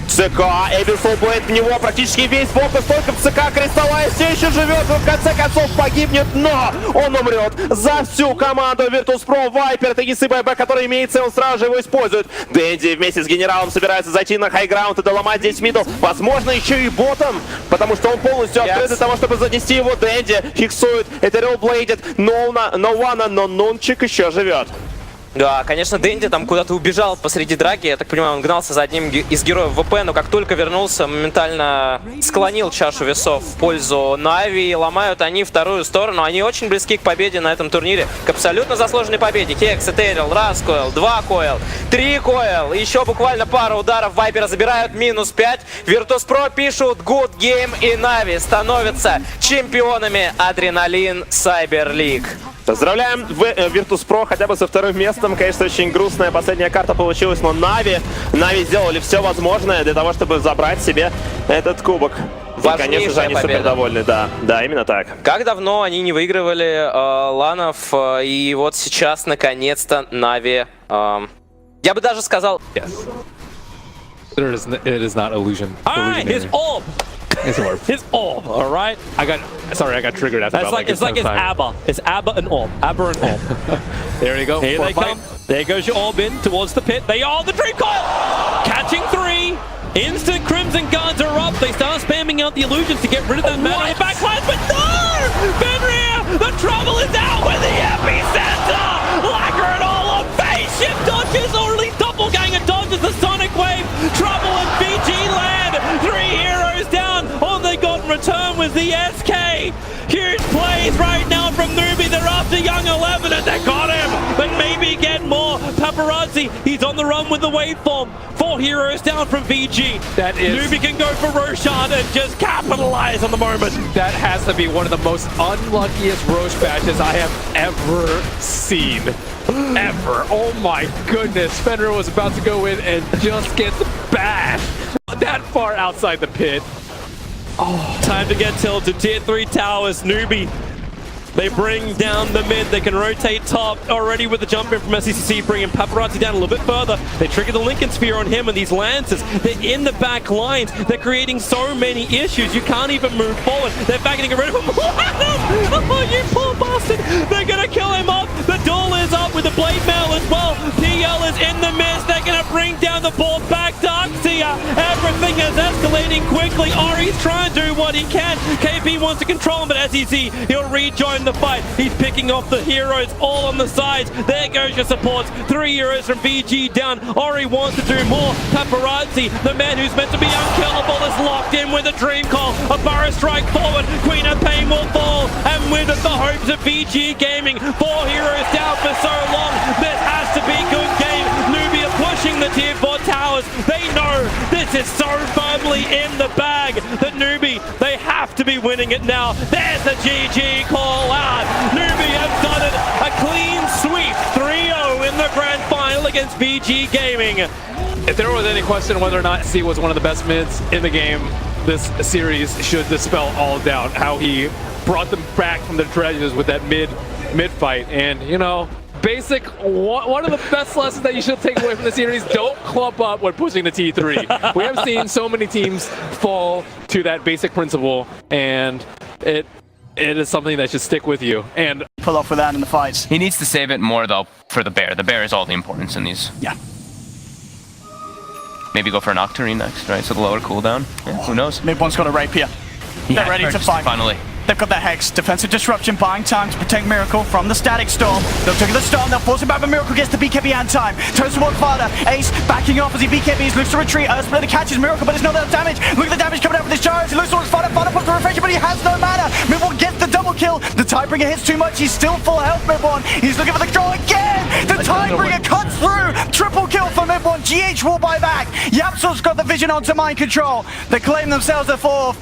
ЦК, Эберсол Блейд в него практически весь фокус только в ЦК. Кристаллайз все еще живет, но в конце концов погибнет, но он умрет за всю команду Virtus.pro. Вайпер, это единственный байбек, который имеется, и он сразу же его использует. Дэнди вместе с генералом собирается зайти на хайграунд и доломать здесь мидл. Возможно, еще и ботом, потому что он полностью открыт для того, чтобы занести его. Дэнди фиксует, Этериал Блейдит, но Нунчик еще живет. Да, конечно, Дэнди там куда-то убежал посреди драки. Я так понимаю, он гнался за одним из героев ВП, но как только вернулся, моментально склонил чашу весов в пользу Нави. Ломают они вторую сторону. Они очень близки к победе на этом турнире. К абсолютно заслуженной победе. Хекс, Этерил, раз койл, 2 койл, 3 койл. Еще буквально пара ударов. Вайпера забирают, -5. Virtus.pro пишут good game, и Нави становятся чемпионами Адреналин Cyber League. Поздравляем Virtus.pro хотя бы со вторым местом. Конечно, очень грустная последняя карта получилась, но Нави сделали все возможное для того, чтобы забрать себе этот кубок. И, конечно же, они супер довольны, да, именно так. Как давно они не выигрывали ланов, и вот сейчас, наконец-то, Нави, я бы даже сказал... Yes. It is not illusion. Alright, his orb! His orb. His orb, alright? I got triggered after That's like, it's like it's ABBA. It's ABBA and orb. ABBA and orb. There you go. Here they come. There goes your orb in towards the pit. They are the Dream Coil! Catching 3. Instant Crimson Guards are up. They start spamming out the illusions to get rid of that mana backlines, but no! Fenrir! The trouble is out with the epicenter! Lacquer it all on base shift dodges, or at least doppelganger dodges the Sonic Wave. Trouble in VG land. 3 heroes down. All they got in return was the SK. Huge plays right now from Newbee. They're after Young 11 and they got him. But maybe get more. Paparazzi, he's on the run with the waveform. 4 heroes down from VG. That is... Newbee can go for Roshan and just capitalize on the moment. That has to be one of the most unluckiest Roche batches I have ever seen. Ever. Oh my goodness. Fenrir was about to go in and just gets bashed that far outside the pit. Oh, time to get tilted. Tier 3 towers. Newbee. They bring down the mid. They can rotate top already with the jump in from SCCC, bringing Paparazzi down a little bit further. They trigger the Lincoln Sphere on him and these Lances. They're in the back lines. They're creating so many issues. You can't even move forward. They're back and get rid of him. Oh, you poor bastard. They're going to kill him off. The duel is up with the Blade Mail as well. TL is in the mist. They're going to bring down the board back to Uxia. Everything is escalating quickly. Ori's trying to do what he can. KP wants to control him, but as you see, he'll rejoin the fight. He's picking off the heroes all on the sides. There goes your supports. 3 heroes from VG down. Ori wants to do more. Paparazzi, the man who's meant to be unkillable, is locked in with a dream call. A Burrow strike forward. Queen of Pain will fall. And with it, the hopes of VG Gaming. 4 heroes down for so long. This has to be good game. Newbee are pushing the tier 4 towers. They know this is so firmly in the bag that Newbee, they have to be winning it now. There's the GG call out. Newbee have done it. A clean sweep. 3-0 in the grand final against VG Gaming. If there was any question whether or not C was one of the best mids in the game, this series should dispel all doubt. How he brought them back from the treasures with that mid fight. And, you know, basic, one of the best lessons that you should take away from the series, don't clump up when pushing the T3. We have seen so many teams fall to that basic principle, and it is something that should stick with you. And pull off with that in the fights. He needs to save it more, though, for the bear. The bear is all the importance in these. Yeah. Maybe go for an Octarine next, right? So the lower cooldown. Yeah, who knows? Mid one's got a rapier. Yeah, they're ready to fight. Finally. They've got that Hex, defensive disruption, buying time to protect Miracle from the static storm. They'll take the storm, they'll force him back, but Miracle gets the BKB and time. Turns towards Father, Ace backing off as he BKBs, looks to retreat. Earthsplitter catches Miracle, but it's not that damage. Look at the damage coming out with his gyros. He looks towards Father, Father puts the refresher, but he has no mana. Mid1 gets the double kill. The Tidebringer hits too much, he's still full health, Mid1. He's looking for the control again. The Tidebringer cuts through. Triple kill for Mid1. GH will buy back. Yapsul's got the vision onto mind control. They claim themselves a 4th.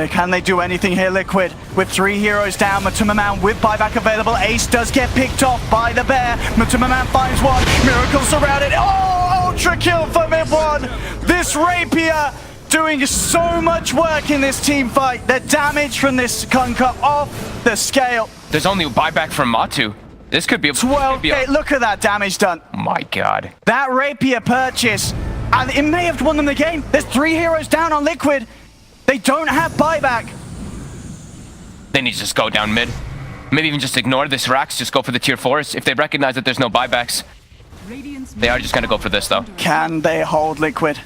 Can they do anything here, Liquid? With 3 heroes down, Matumaman with buyback available. Ace does get picked off by the bear. Matumaman finds one. Miracle surrounded. Oh, ultra kill for Mid1. This rapier doing so much work in this team fight. The damage from this Kunkka off the scale. There's only a buyback from Matu. This could be a 12k. Look at that damage done. Oh my god. That rapier purchase, and it may have won them the game. There's 3 heroes down on Liquid. They don't have buyback. They need to just go down mid. Maybe even just ignore this Rax, just go for the tier 4s. If they recognize that there's no buybacks, they are just going to go for this though. Can they hold Liquid?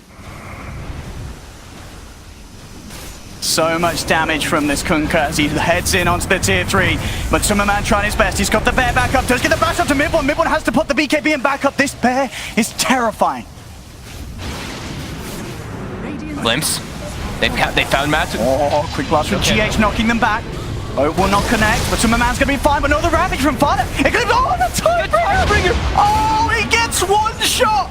so much damage from this Kunkka as he heads in onto the tier 3. But Summerman trying his best. He's got the bear back up. Does get the bash up to Mid1. Mid1 has to put the BKB in back up. This bear is terrifying. Glimpse. They found Matsu. Oh, quick blast from GH knocking them back. Oh, it will not connect, but Summerman's gonna be fine. But no, the Ravage from Fnatic. It could oh, the Tidebringer! Oh, he gets one shot!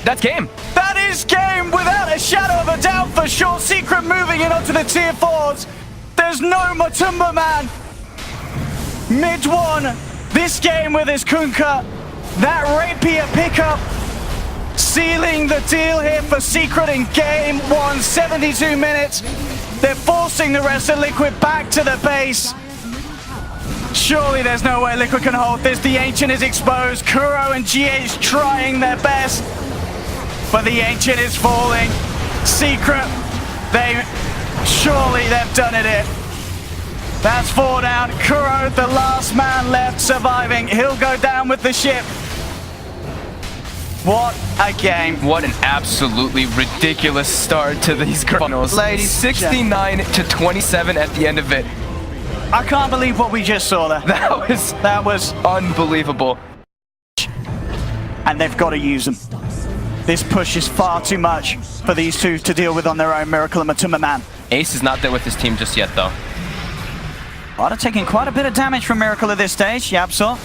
That's game. That is game without a shadow of a doubt for sure. Secret moving in onto the tier 4s. There's no Matumba Man. Mid1, this game with his Kunkka. That Rapier pickup sealing the deal here for Secret in game 1, 72 minutes. They're forcing the rest of Liquid back to the base. Surely there's no way Liquid can hold this. The Ancient is exposed. Kuro and GH trying their best. But the Ancient is falling. Secret, surely they've done it here. That's 4 down. Kuro, the last man left surviving. He'll go down with the ship. What a game. What an absolutely ridiculous start to these finals. Ladies, 69 to 27 at the end of it. I can't believe what we just saw there. That was unbelievable. And they've got to use them. This push is far too much for these two to deal with on their own. Miracle and Matumba Man. Ace is not there with his team just yet, though. Vada taking quite a bit of damage from Miracle at this stage. Yapsor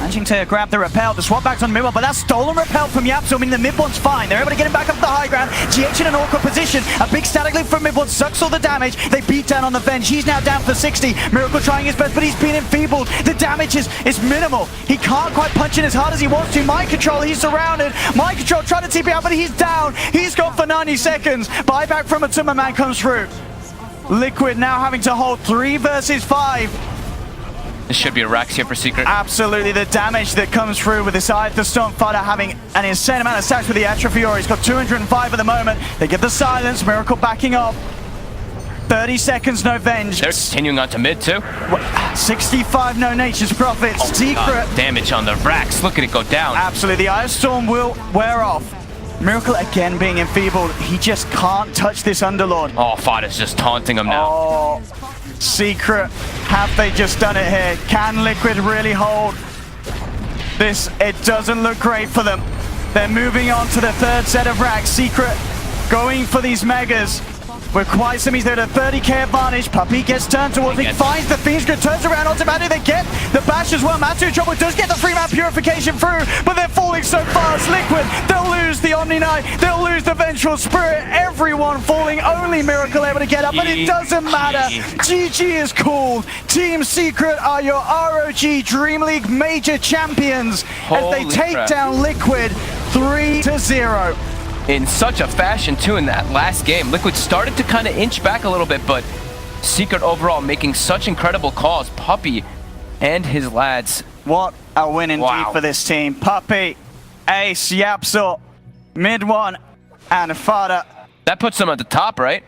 managing to grab the repel. The swap back on Mid1, but that's stolen repel from Yapsor. I mean, the Mid1's fine. They're able to get him back up to the high ground. GH in an awkward position. A big static leap from Mid1 sucks all the damage. They beat down on the Venge. He's now down for 60. Miracle trying his best, but he's been enfeebled. The damage is minimal. He can't quite punch in as hard as he wants to. Mind Control, he's surrounded. Mind Control trying to TP out, but he's down. He's gone for 90 seconds. Buyback from a Matumba Man comes through. Liquid now having to hold 3 versus 5. This should be a Rax here for Secret. Absolutely, the damage that comes through with this Eye of the Storm Fighter having an insane amount of stacks with the Atrophiore. He's got 205 at the moment. They get the silence, Miracle backing up. 30 seconds, no Venge. They're continuing on to mid too. 65, no Nature's Prophets. Oh, Secret. God. Damage on the Rax. Look at it go down. Absolutely, the Eye of Storm will wear off. Miracle again being enfeebled. He just can't touch this Underlord. Oh, Fada's just taunting him now. Oh, Secret, have they just done it here? Can Liquid really hold this? It doesn't look great for them. They're moving on to the 3rd set of racks. Secret going for these megas. With quite some, he's at a 30k advantage. Puppey gets turned towards him, finds the Fiend's Grid, turns around onto Matu. They get the bash as well. Matu trouble does get the 3-man purification through, but they're falling so fast. Liquid, they'll lose the Omni Knight, they'll lose the Vengeful Spirit. Everyone falling, only Miracle able to get up, but it doesn't matter. GG is called. Team Secret are your ROG DreamLeague major champions as they take down Liquid 3-0. In such a fashion too in that last game. Liquid started to kind of inch back a little bit, but Secret overall making such incredible calls. Puppey and his lads. What a win indeed for this team. Puppey, Ace, Yapsor, Mid1, and Fada. That puts them at the top, right?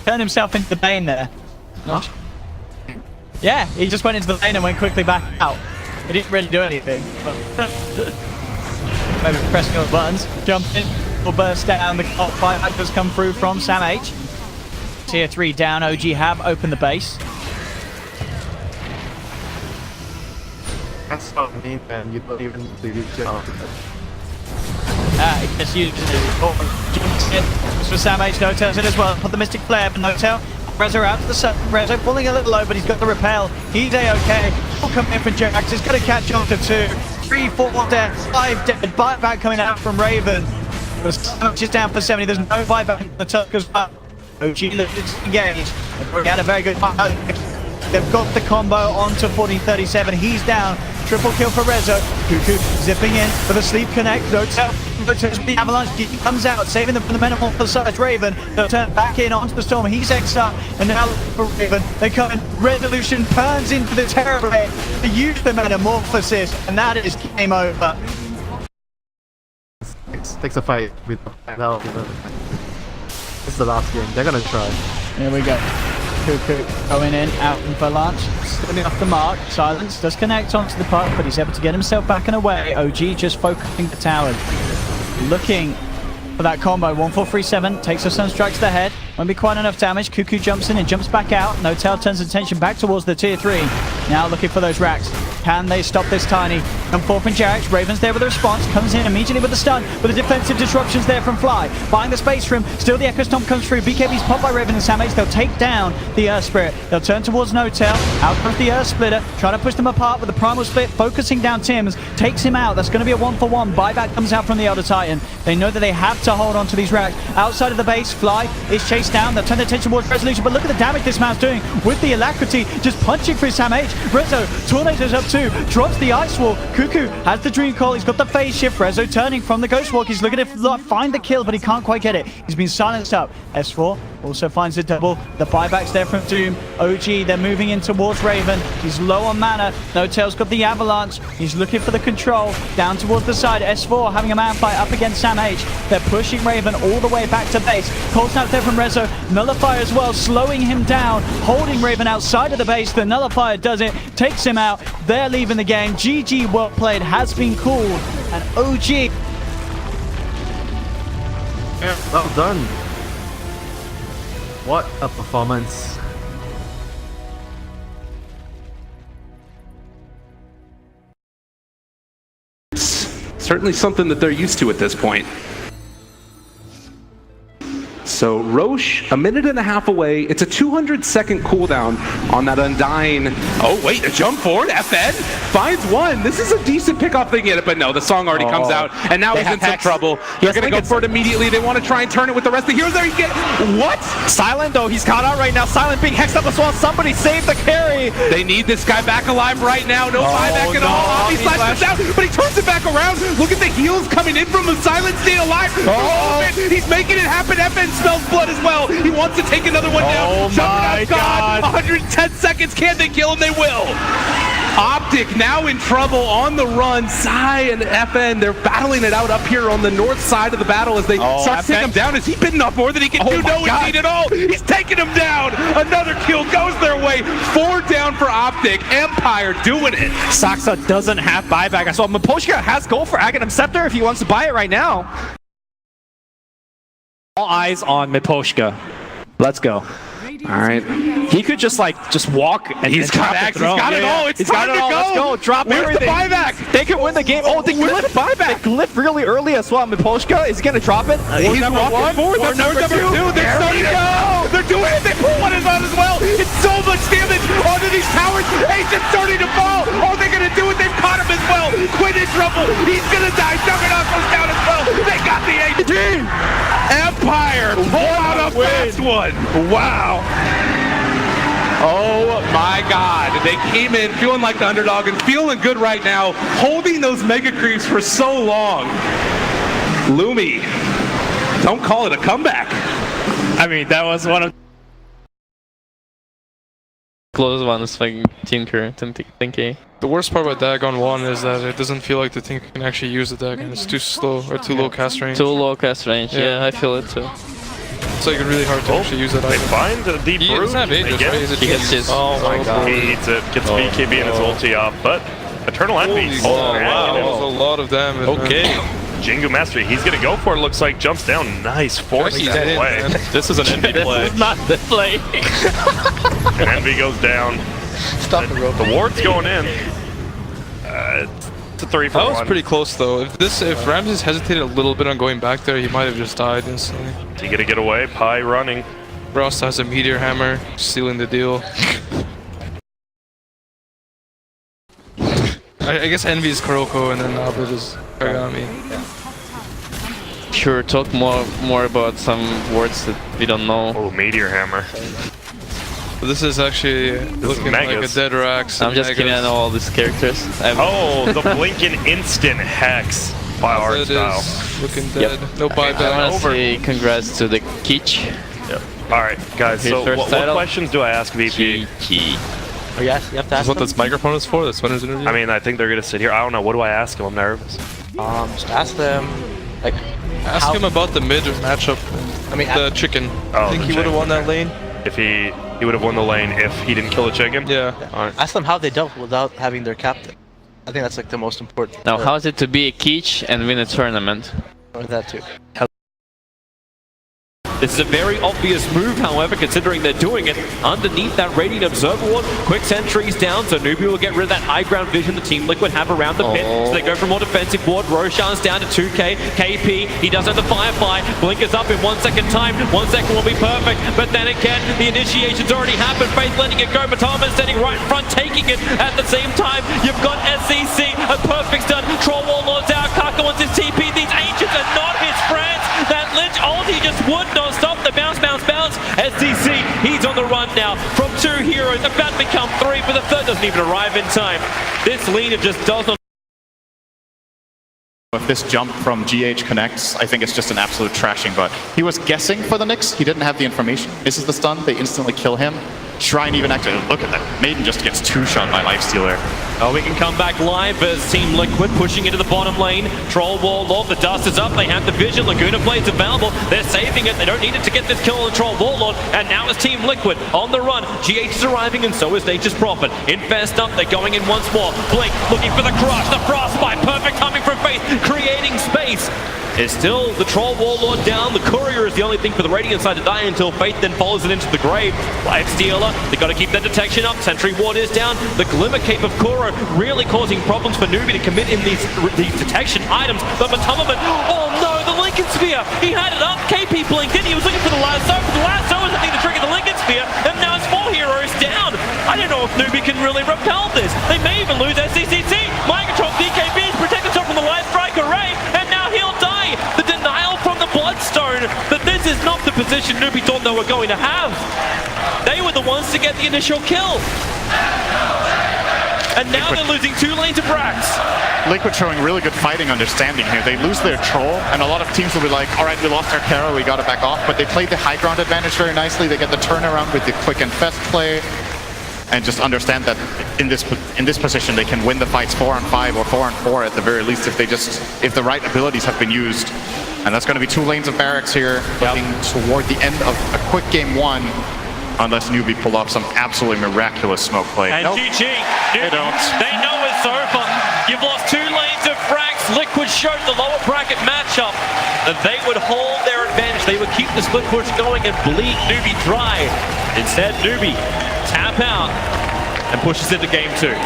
Turned himself into the Bane there. Yeah, he just went into the lane and went quickly back out. He didn't really do anything. Maybe pressing all the buttons, jump in, will burst down. The top 5 has come through from Sam H. Tier 3 down, OG have opened the base. That's not me, man. You don't even do your job. He just used it. For Sam H, no tells it as well. Put the Mystic Flare, but no tell. Rezo out to the sun. Rezo falling a little low, but he's got the repel. He's a-okay. Will come in for Jax. He's going to catch on to 2. 3, 4 dead, 5 dead. Buyback coming out from Raven. But Sam H is down for 70. There's no buyback in the tuck as well. OG looks engaged. They had a very good fight. They've got the combo onto 1437. He's down. Triple kill for Rezo. Cuckoo zipping in for the sleep connect. No tell. The Avalanche comes out, saving them from the minimal for size Raven. They'll turn back in onto the Storm. He's XR, and now for Raven. They come in. Resolution turns into the Terrorblade. They use the Metamorphosis, and that is game over. Takes a fight with now. This is the last game. They're gonna try. Here we go. Cuckoo going in, out in for launch, slipping off the mark. Silence does connect onto the puck, but he's able to get himself back and away. OG just focusing the tower, looking for that combo. 1437 takes the Sunstrike to the head. Won't be quite enough damage. Cuckoo jumps in and jumps back out. N0tail turns attention back towards the tier 3. Now looking for those racks. Can they stop this Tiny? And 4 from Jarex. Raven's there with the response. Comes in immediately with the stun. But the defensive disruptions there from Fly. Buying the space for him. Still the Echo Stomp comes through. BKB's popped by Raven and Samh. They'll take down the Earth Spirit. They'll turn towards N0tail. Out comes the Earth Splitter. Trying to push them apart with the Primal Split. Focusing down Tims. Takes him out. That's going to be a 1-for-1. Buyback comes out from the Elder Titan. They know that they have to hold on to these racks. Outside of the base, Fly is chased down. They'll turn their attention towards Resolution. But look at the damage this man's doing with the Alacrity. Just punching through Samh. Rezo tornadoes up too. Drops the Ice Wall. Cuckoo has the Dream Call. He's got the phase shift. Rezo turning from the Ghost Walk. He's looking to find the kill, but he can't quite get it. He's been silenced up. S4 also finds the double. The buyback's there from Doom. OG, they're moving in towards Raven. He's low on mana. N0tail's got the Avalanche. He's looking for the control. Down towards the side. S4 having a man fight up against SAMH. They're pushing Raven all the way back to base. Cold Snap there from Rezo. Nullifier as well, slowing him down. Holding Raven outside of the base. The Nullifier does it. Takes him out. They're leaving the game. GG, well played, has been called. And OG. Yeah, well done. What a performance. Certainly something that they're used to at this point. So Roche, a minute and a half away. It's a 200-second cooldown on that Undying. Oh, wait, a jump forward. FN finds one. This is a decent pickoff thing yet, but no, the song already comes out, and now he's in some trouble. They're going to go for it immediately. They want to try and turn it with the rest of the heroes there. He get what? Silent, though. He's caught out right now. Silent being hexed up as well. Somebody save the carry. They need this guy back alive right now. No buyback at all. He slashes down, but he turns it back around. Look at the heals coming in from the Silent staying alive. He's making it happen. FN smells blood as well. He wants to take another one down. Oh my God. 110 seconds. Can they kill him? They will. OpTic now in trouble on the run. Sai and FN, they're battling it out up here on the north side of the battle as they start to take him down. Is he bitten off more than he can do? No, indeed at all. He's taking him down. Another kill goes their way. 4 down for OpTic. Empire doing it. Saxa doesn't have buyback. I saw Miposhka has gold for Aghanim Scepter if he wants to buy it right now. All eyes on Miposhka. Let's go. All right. He could just walk and he's got it. He's got it all. It's time to go. Let's go. Drop everything. Where's the buyback? They can win the game. Oh, they glyph buyback. They glyph really early as well. Miposhka, is he going to drop it? He's number 1. Or number 2. They're starting to go. They're doing it. They pull one on as well. It's so much damage onto these towers. Agent's starting to fall. Are they going to do it? They've caught him as well. Quinn in trouble. He's going to die. Juggernaut goes down as well. They got the agent. Empire pull out a fast one. Wow. Oh my God. They came in feeling like the underdog and feeling good right now, holding those mega creeps for so long. Lumi, don't call it a comeback. I mean, that was one of close ones like Tinker, Tinky. The worst part about Dag on 1 is that it doesn't feel like the Tinker can actually use the Dag and it's too slow or too low cast range. Too low cast range, yeah, I feel it too. It's like really hard to actually use that item. They find the deep root. He gets his. Oh my God. He eats it. Gets BKB and his ulti off, but Eternal Envy. Oh wow, that was a lot of damage. Okay. Jingu Mastery, he's gonna go for it. Looks like jumps down. Nice, force that away. This is an Envy play. This is not the play. And Envy goes down. Stop the rope. The ward's going in. It's a 3-for-1. That was pretty close though. If Ramses hesitated a little bit on going back there, he might have just died instantly. He gonna get away. Pi running. Ross has a meteor hammer, sealing the deal. I guess Envy is Kuroko and then Abed is Kagami. Sure, talk more about some words that we don't know. Oh, meteor hammer. But this is actually looking like a dead Rax. I'm just kidding on all these characters. Oh, the blinking instant hex by art style. Looking dead. No buyback. I want to say congrats to the Kitsch. Yep. All right, guys. So what questions do I ask VP? Oh yes, you have to ask. That's what this microphone is for. This winner's interview. I mean, I think they're gonna sit here. I don't know. What do I ask them? I'm nervous. Just ask them, like, ask him about the mid matchup. I mean, the chicken. Oh, I think he would have won that lane. If he would have won the lane if he didn't kill the chicken. Yeah. All right. Ask them how they dealt without having their captain. I think that's like the most important. Now, how is it to be a Kitsch and win a tournament? Or that too. This is a very obvious move, however, considering they're doing it underneath that Radiant Observer Ward. Quick sentries down, so Newbee will get rid of that high ground vision the Team Liquid have around the pit. So they go for more defensive ward. Roshan's down to 2k. KP, he does have the Firefly. Blink is up in 1 second time. 1 second will be perfect, but then again, the initiation's already happened. Faith letting it go. Matama standing right in front, taking it at the same time. You've got SCC, a perfect stun. Troll Warlord's out. Kaka wants his TP. These Ancients are not his friends. That Lich ulti just would not stop the bounce. SCC, he's on the run now. From 2 heroes, about to become 3, but the third doesn't even arrive in time. This leader just does not. If this jump from GH connects, I think it's just an absolute trashing, but he was guessing for the Nyx. He didn't have the information. This is the stun. They instantly kill him. Shrine even actually, look at that. Maiden just gets 2-shot by Lifestealer. Oh, we can come back live as Team Liquid pushing into the bottom lane. Troll Warlord, the dust is up. They have the vision. Laguna Blade's available. They're saving it. They don't need it to get this kill on the Troll Warlord. And now it's Team Liquid on the run. GH is arriving and so is Nature's Prophet. Infest up. They're going in once more. Blink looking for the crush. The Frostbite. Perfect timing from Faith. Creating space. Is still the Troll Warlord down. The Courier is the only thing for the Radiant side to die until Faith then follows it into the grave. Lifestealer, they got to keep that detection up. Sentry Ward is down. The Glimmer Cape of Kuro really causing problems for Newbee to commit in these detection items. But Matamaman, oh no, the Lincoln Sphere! He had it up. KP blinked in. He was looking for the lasso. But the lasso is the thing to trigger the Lincoln Sphere. And now it's 4 heroes down. I don't know if Newbee can really repel this. They may even lose SCCC. Mind control BKB protect themselves from the live strike array. And now he'll die. The denial from the Bloodstone. But this is not the position Newbee thought they were going to have. They were the ones to get the initial kill. And now they're losing 2 lanes of Brax. Liquid showing really good fighting understanding here. They lose their troll, and a lot of teams will be like, all right, we lost our Kara, we gotta back off. But they played the high ground advantage very nicely. They get the turnaround with the quick and fast play. And just understand that in this position they can win the fights 4-on-5 or 4-on-4 at the very least if the right abilities have been used. And that's going to be 2 lanes of barracks here, looking toward the end of a quick game 1, unless Newbee pull off some absolutely miraculous smoke play. And GG, they don't. They know it's over. You've lost 2 lanes of frags. Liquid showed the lower bracket matchup that they would hold their advantage. They would keep the split push going and bleed Newbee dry. Instead, Newbee tap out and pushes into game 2.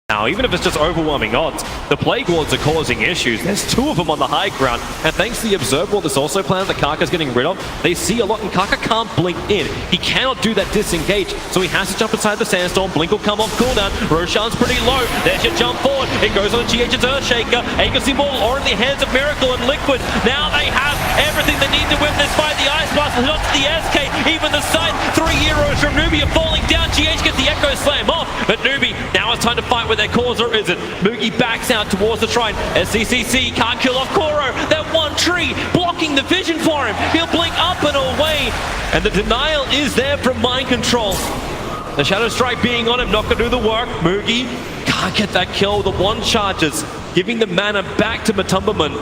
Now, even if it's just overwhelming odds, the Plague Wards are causing issues. There's 2 of them on the high ground, and thanks to the Observer Ward, there's also plans that Kaka's getting rid of. They see a lot, and Kaka can't blink in. He cannot do that disengage, so he has to jump inside the Sandstorm. Blink will come off cooldown. Roshan's pretty low. There's your jump forward. It goes on GH's Earthshaker. Agassi Maul are in the hands of Miracle and Liquid. Now they have everything they need to win this fight. The Ice Blast, not to the SK, even the side. 3 heroes from Newbee are falling down. GH gets the Echo Slam off, but Newbee, now it's time to fight with their cause, or is it? Moogie backs out towards the shrine. SCCC can't kill off Kuro. That one tree blocking the vision for him. He'll blink up and away. And the denial is there from Mind Control. The Shadow Strike being on him, not going to do the work. Moogie can't get that kill. The 1 charges, giving the mana back to Matumbaman.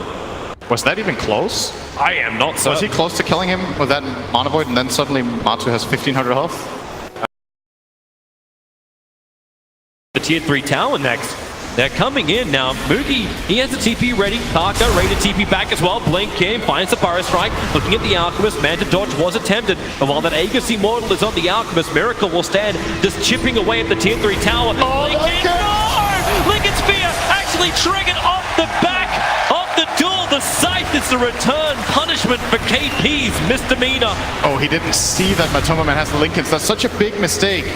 Was that even close? I am not certain. Was he close to killing him with that Mana Void, and then suddenly Matu has 1500 health? The tier 3 tower next. They're coming in now. Moogie, he has the TP ready. Kaka ready to TP back as well. Blink in, finds the Fire Strike. Looking at the Alchemist. Manta Dodge was attempted. And while that Aegis Immortal is on the Alchemist, Miracle will stand just chipping away at the tier 3 tower. Oh, Blink in. No! Lincoln Sphere actually triggered off the back of the duel. The Scythe is the return punishment for KP's misdemeanor. Oh, he didn't see that Matomaman has the Lincolns. That's such a big mistake.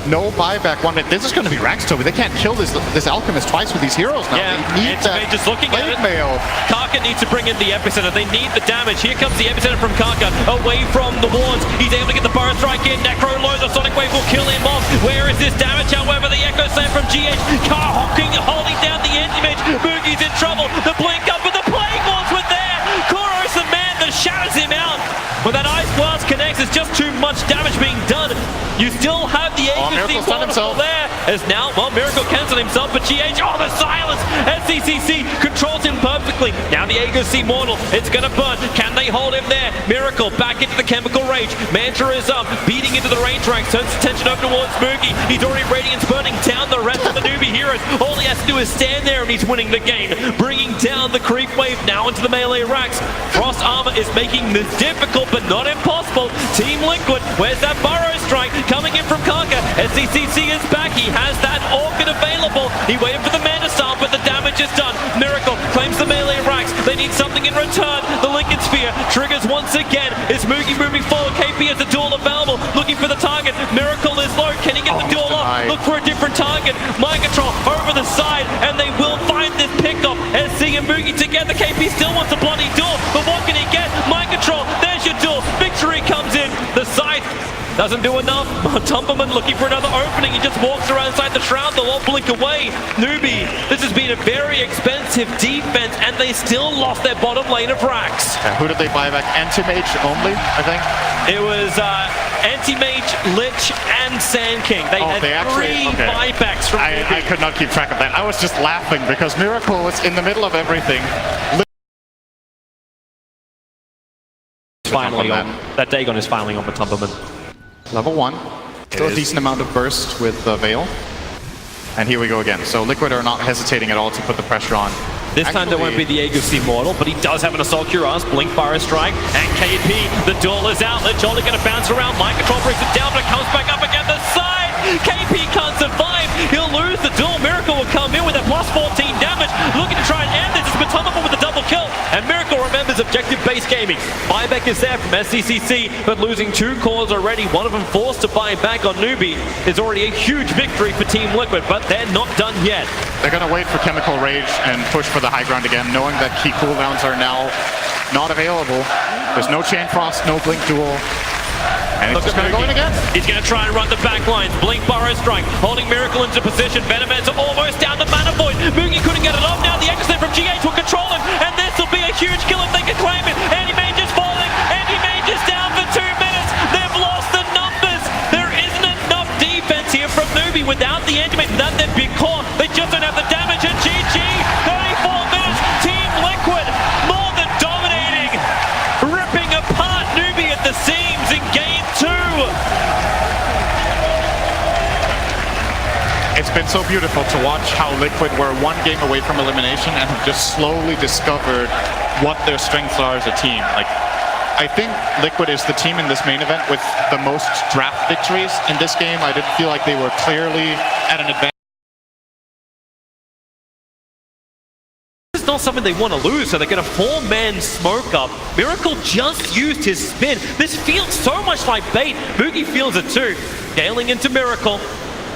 No buyback one. This is going to be Rax, Toby. They can't kill this Alchemist twice with these heroes now. Yeah, they need that just looking at it. mail. Kaka needs to bring in the Epicenter. They need the damage. Here comes the Epicenter from Kaka, away from the wards. He's able to get the Burst Strike in. Necro low, the Sonic Wave will kill him off. Where is this damage? However, the Echo Slam from GH. Car holding down the image. Boogie's in trouble. The blink up, but the Plague Wards were there. Kuro's the man that shatters him out. When that Ice Blast connects, it's just too much damage being done. You still have the Agency Waterfall there. As now, well, Miracle cancelled himself, but GH, oh, the silence! SCCC controls him perfectly. quickly. Now the Aegis Immortal, it's gonna burn. Can they hold him there? Miracle back into the Chemical Rage. Mantra is up, beating into the range ranks, turns attention over towards Moogie. He's already Radiance burning down the rest of the Newbee heroes. All he has to do is stand there and he's winning the game. Bringing down the creep wave now into the melee racks. Frost Armor is making this difficult but not impossible. Team Liquid, where's that Burrow Strike? Coming in from Karka. SCCC is back, he has that Orchid available. He waited for the Mana Star, but the damage is done. Miracle claims the melee racks. They need something in return. The Lincoln Sphere triggers once again. Is Moogie moving forward? KP has a duel available, looking for the target. Miracle is low. Can he get the duel up? Look for a different target. Mind Control over the side, and they will find this pickup. SC and Moogie together. KP still wants a bloody duel, but what can he get? Mind Control. There's your duel. Victory comes in. The scythe doesn't do enough. Tumberman looking for another opening. He just walks around inside the shroud. They'll all blink away. Newbee, this has been a very expensive defense, and they still lost their bottom lane of racks. Who did they buy back? Anti-Mage only, I think? It was Anti-Mage, Lich, and Sand King. They had three buybacks from Newbee. I could not keep track of that. I was just laughing because Miracle was in the middle of everything. Finally on. That Dagon is finally on the Tumberman. Level 1. Still a decent amount of burst with the Veil. And here we go again. So Liquid are not hesitating at all to put the pressure on. This time there won't be the Aegis Immortal, but he does have an Assault Cuirass, Blink Fire Strike, and KP, the duel is out. Lich only going to bounce around. Mind Control brings it down, but it comes back up again the side. KP can't survive. He'll lose the duel. Miracle will come in with a plus 14 damage, looking to try and end this. It's Matumba with a double kill, and Miracle remembers objective-based gaming. Buyback is there from SCCC, but losing 2 cores already, one of them forced to buy back on Newbee, is already a huge victory for Team Liquid, but they're not done yet. They're going to wait for Chemical Rage and push for the high ground again, knowing that key cooldowns are now not available. There's no Chain Frost, no Blink Duel. And it's just going to go in again. He's going to try and run the back lines. Blink Burrow Strike, holding Miracle into position. Venomans are almost down the Mana Void. Moogie couldn't get it off. Now the Exocet from GH will control him, and this will be a huge kill if they can claim it. Anti-Mage is falling. Anti-Mage is down for 2 minutes. They've lost the numbers. There isn't enough defense here from Newbee without the Anti-Mage, without their big core. They just don't have the damage. And GG, 34 minutes. Team Liquid more than dominating, ripping apart Newbee at the seams in game 2. It's been so beautiful to watch how Liquid were 1 game away from elimination and have just slowly discovered what their strengths are as a team. Like, I think Liquid is the team in this main event with the most draft victories in this game. I didn't feel like they were clearly at an advantage. This is not something they want to lose, so they're going to 4-man smoke up. Miracle just used his spin. This feels so much like bait. Moogie feels it too. Scaling into Miracle.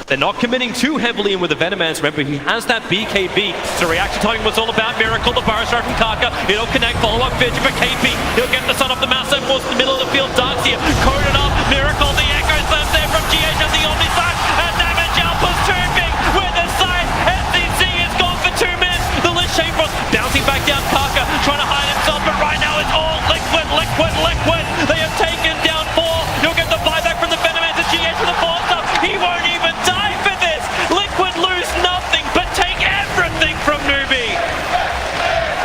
They're not committing too heavily in with the Venomans. Remember, he has that BKB. So reaction timing was all about Miracle. The Burrow Strike from Karka. It'll connect. Follow-up Virgin for KP. He'll get the sun off the mouse. So force in the middle of the field. Darkseer coded up. Miracle. The Echo Slams there from GH at the Omni side. And damage output too big with the side. SCC is gone for 2 minutes. The Lich Shamefrost bouncing back down Karka. Trying to hide himself. But right now it's all Liquid, Liquid, Liquid. They have taken down 4. You'll get the buyback from the Venomans. And GH for the 4 stuff. He won't even die for this. Liquid lose nothing, but take everything from Newbee.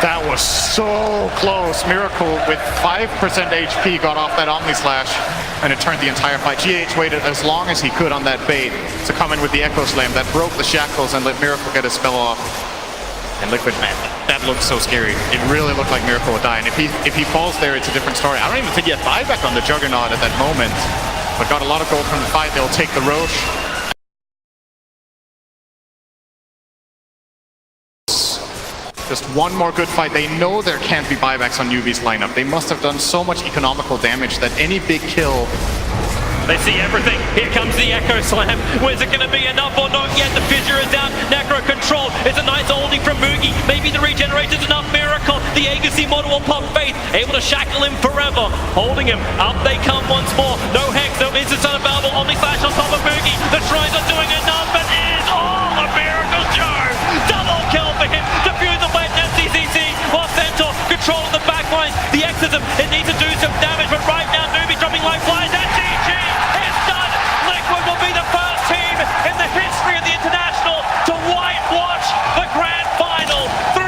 That was so close. Miracle with 5% HP got off that Omni Slash, and it turned the entire fight. GH waited as long as he could on that bait to come in with the Echo Slam that broke the shackles and let Miracle get his spell off. And Liquid, man, that looked so scary. It really looked like Miracle would die, and if he falls there, it's a different story. I don't even think he had buyback on the Juggernaut at that moment, but got a lot of gold from the fight. They'll take the Roche. Just one more good fight. They know there can't be buybacks on Newbee's lineup. They must have done so much economical damage that any big kill... They see everything. Here comes the Echo Slam. Where's it going to be enough or not yet? The Fissure is down. Necro controlled. It's a nice holding from Moogie. Maybe the regeneration's enough. Miracle. The Aegis Immortal will pop Faith. Able to shackle him forever. Holding him. Up they come once more. No Hex. No instance unavailable. Omni Slash on top of Moogie. The Shrines are doing enough, but it is all a Miracle show. Double kill for him. Defuse the blade. SCCC. While Centaur control the back line. The Exorcism. It needs to do some damage, but right now Newbee dropping life flies. And GG. Liquid will be the first team in the history of the International to whitewash the Grand Final. 3-0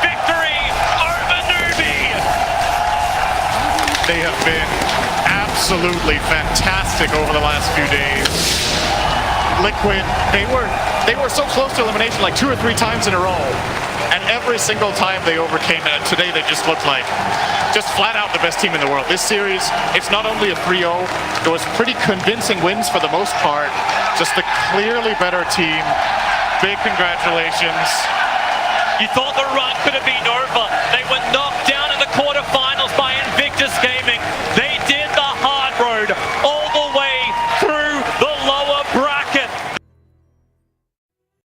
victory. absolutely fantastic over the last few days. Liquid, they were so close to elimination like 2 or 3 times in a row. And every single time they overcame it, and today they just looked like just flat out the best team in the world. This series, it's not only a 3-0, it was pretty convincing wins for the most part. Just the clearly better team. Big congratulations. You thought the run could have been over. They were knocked down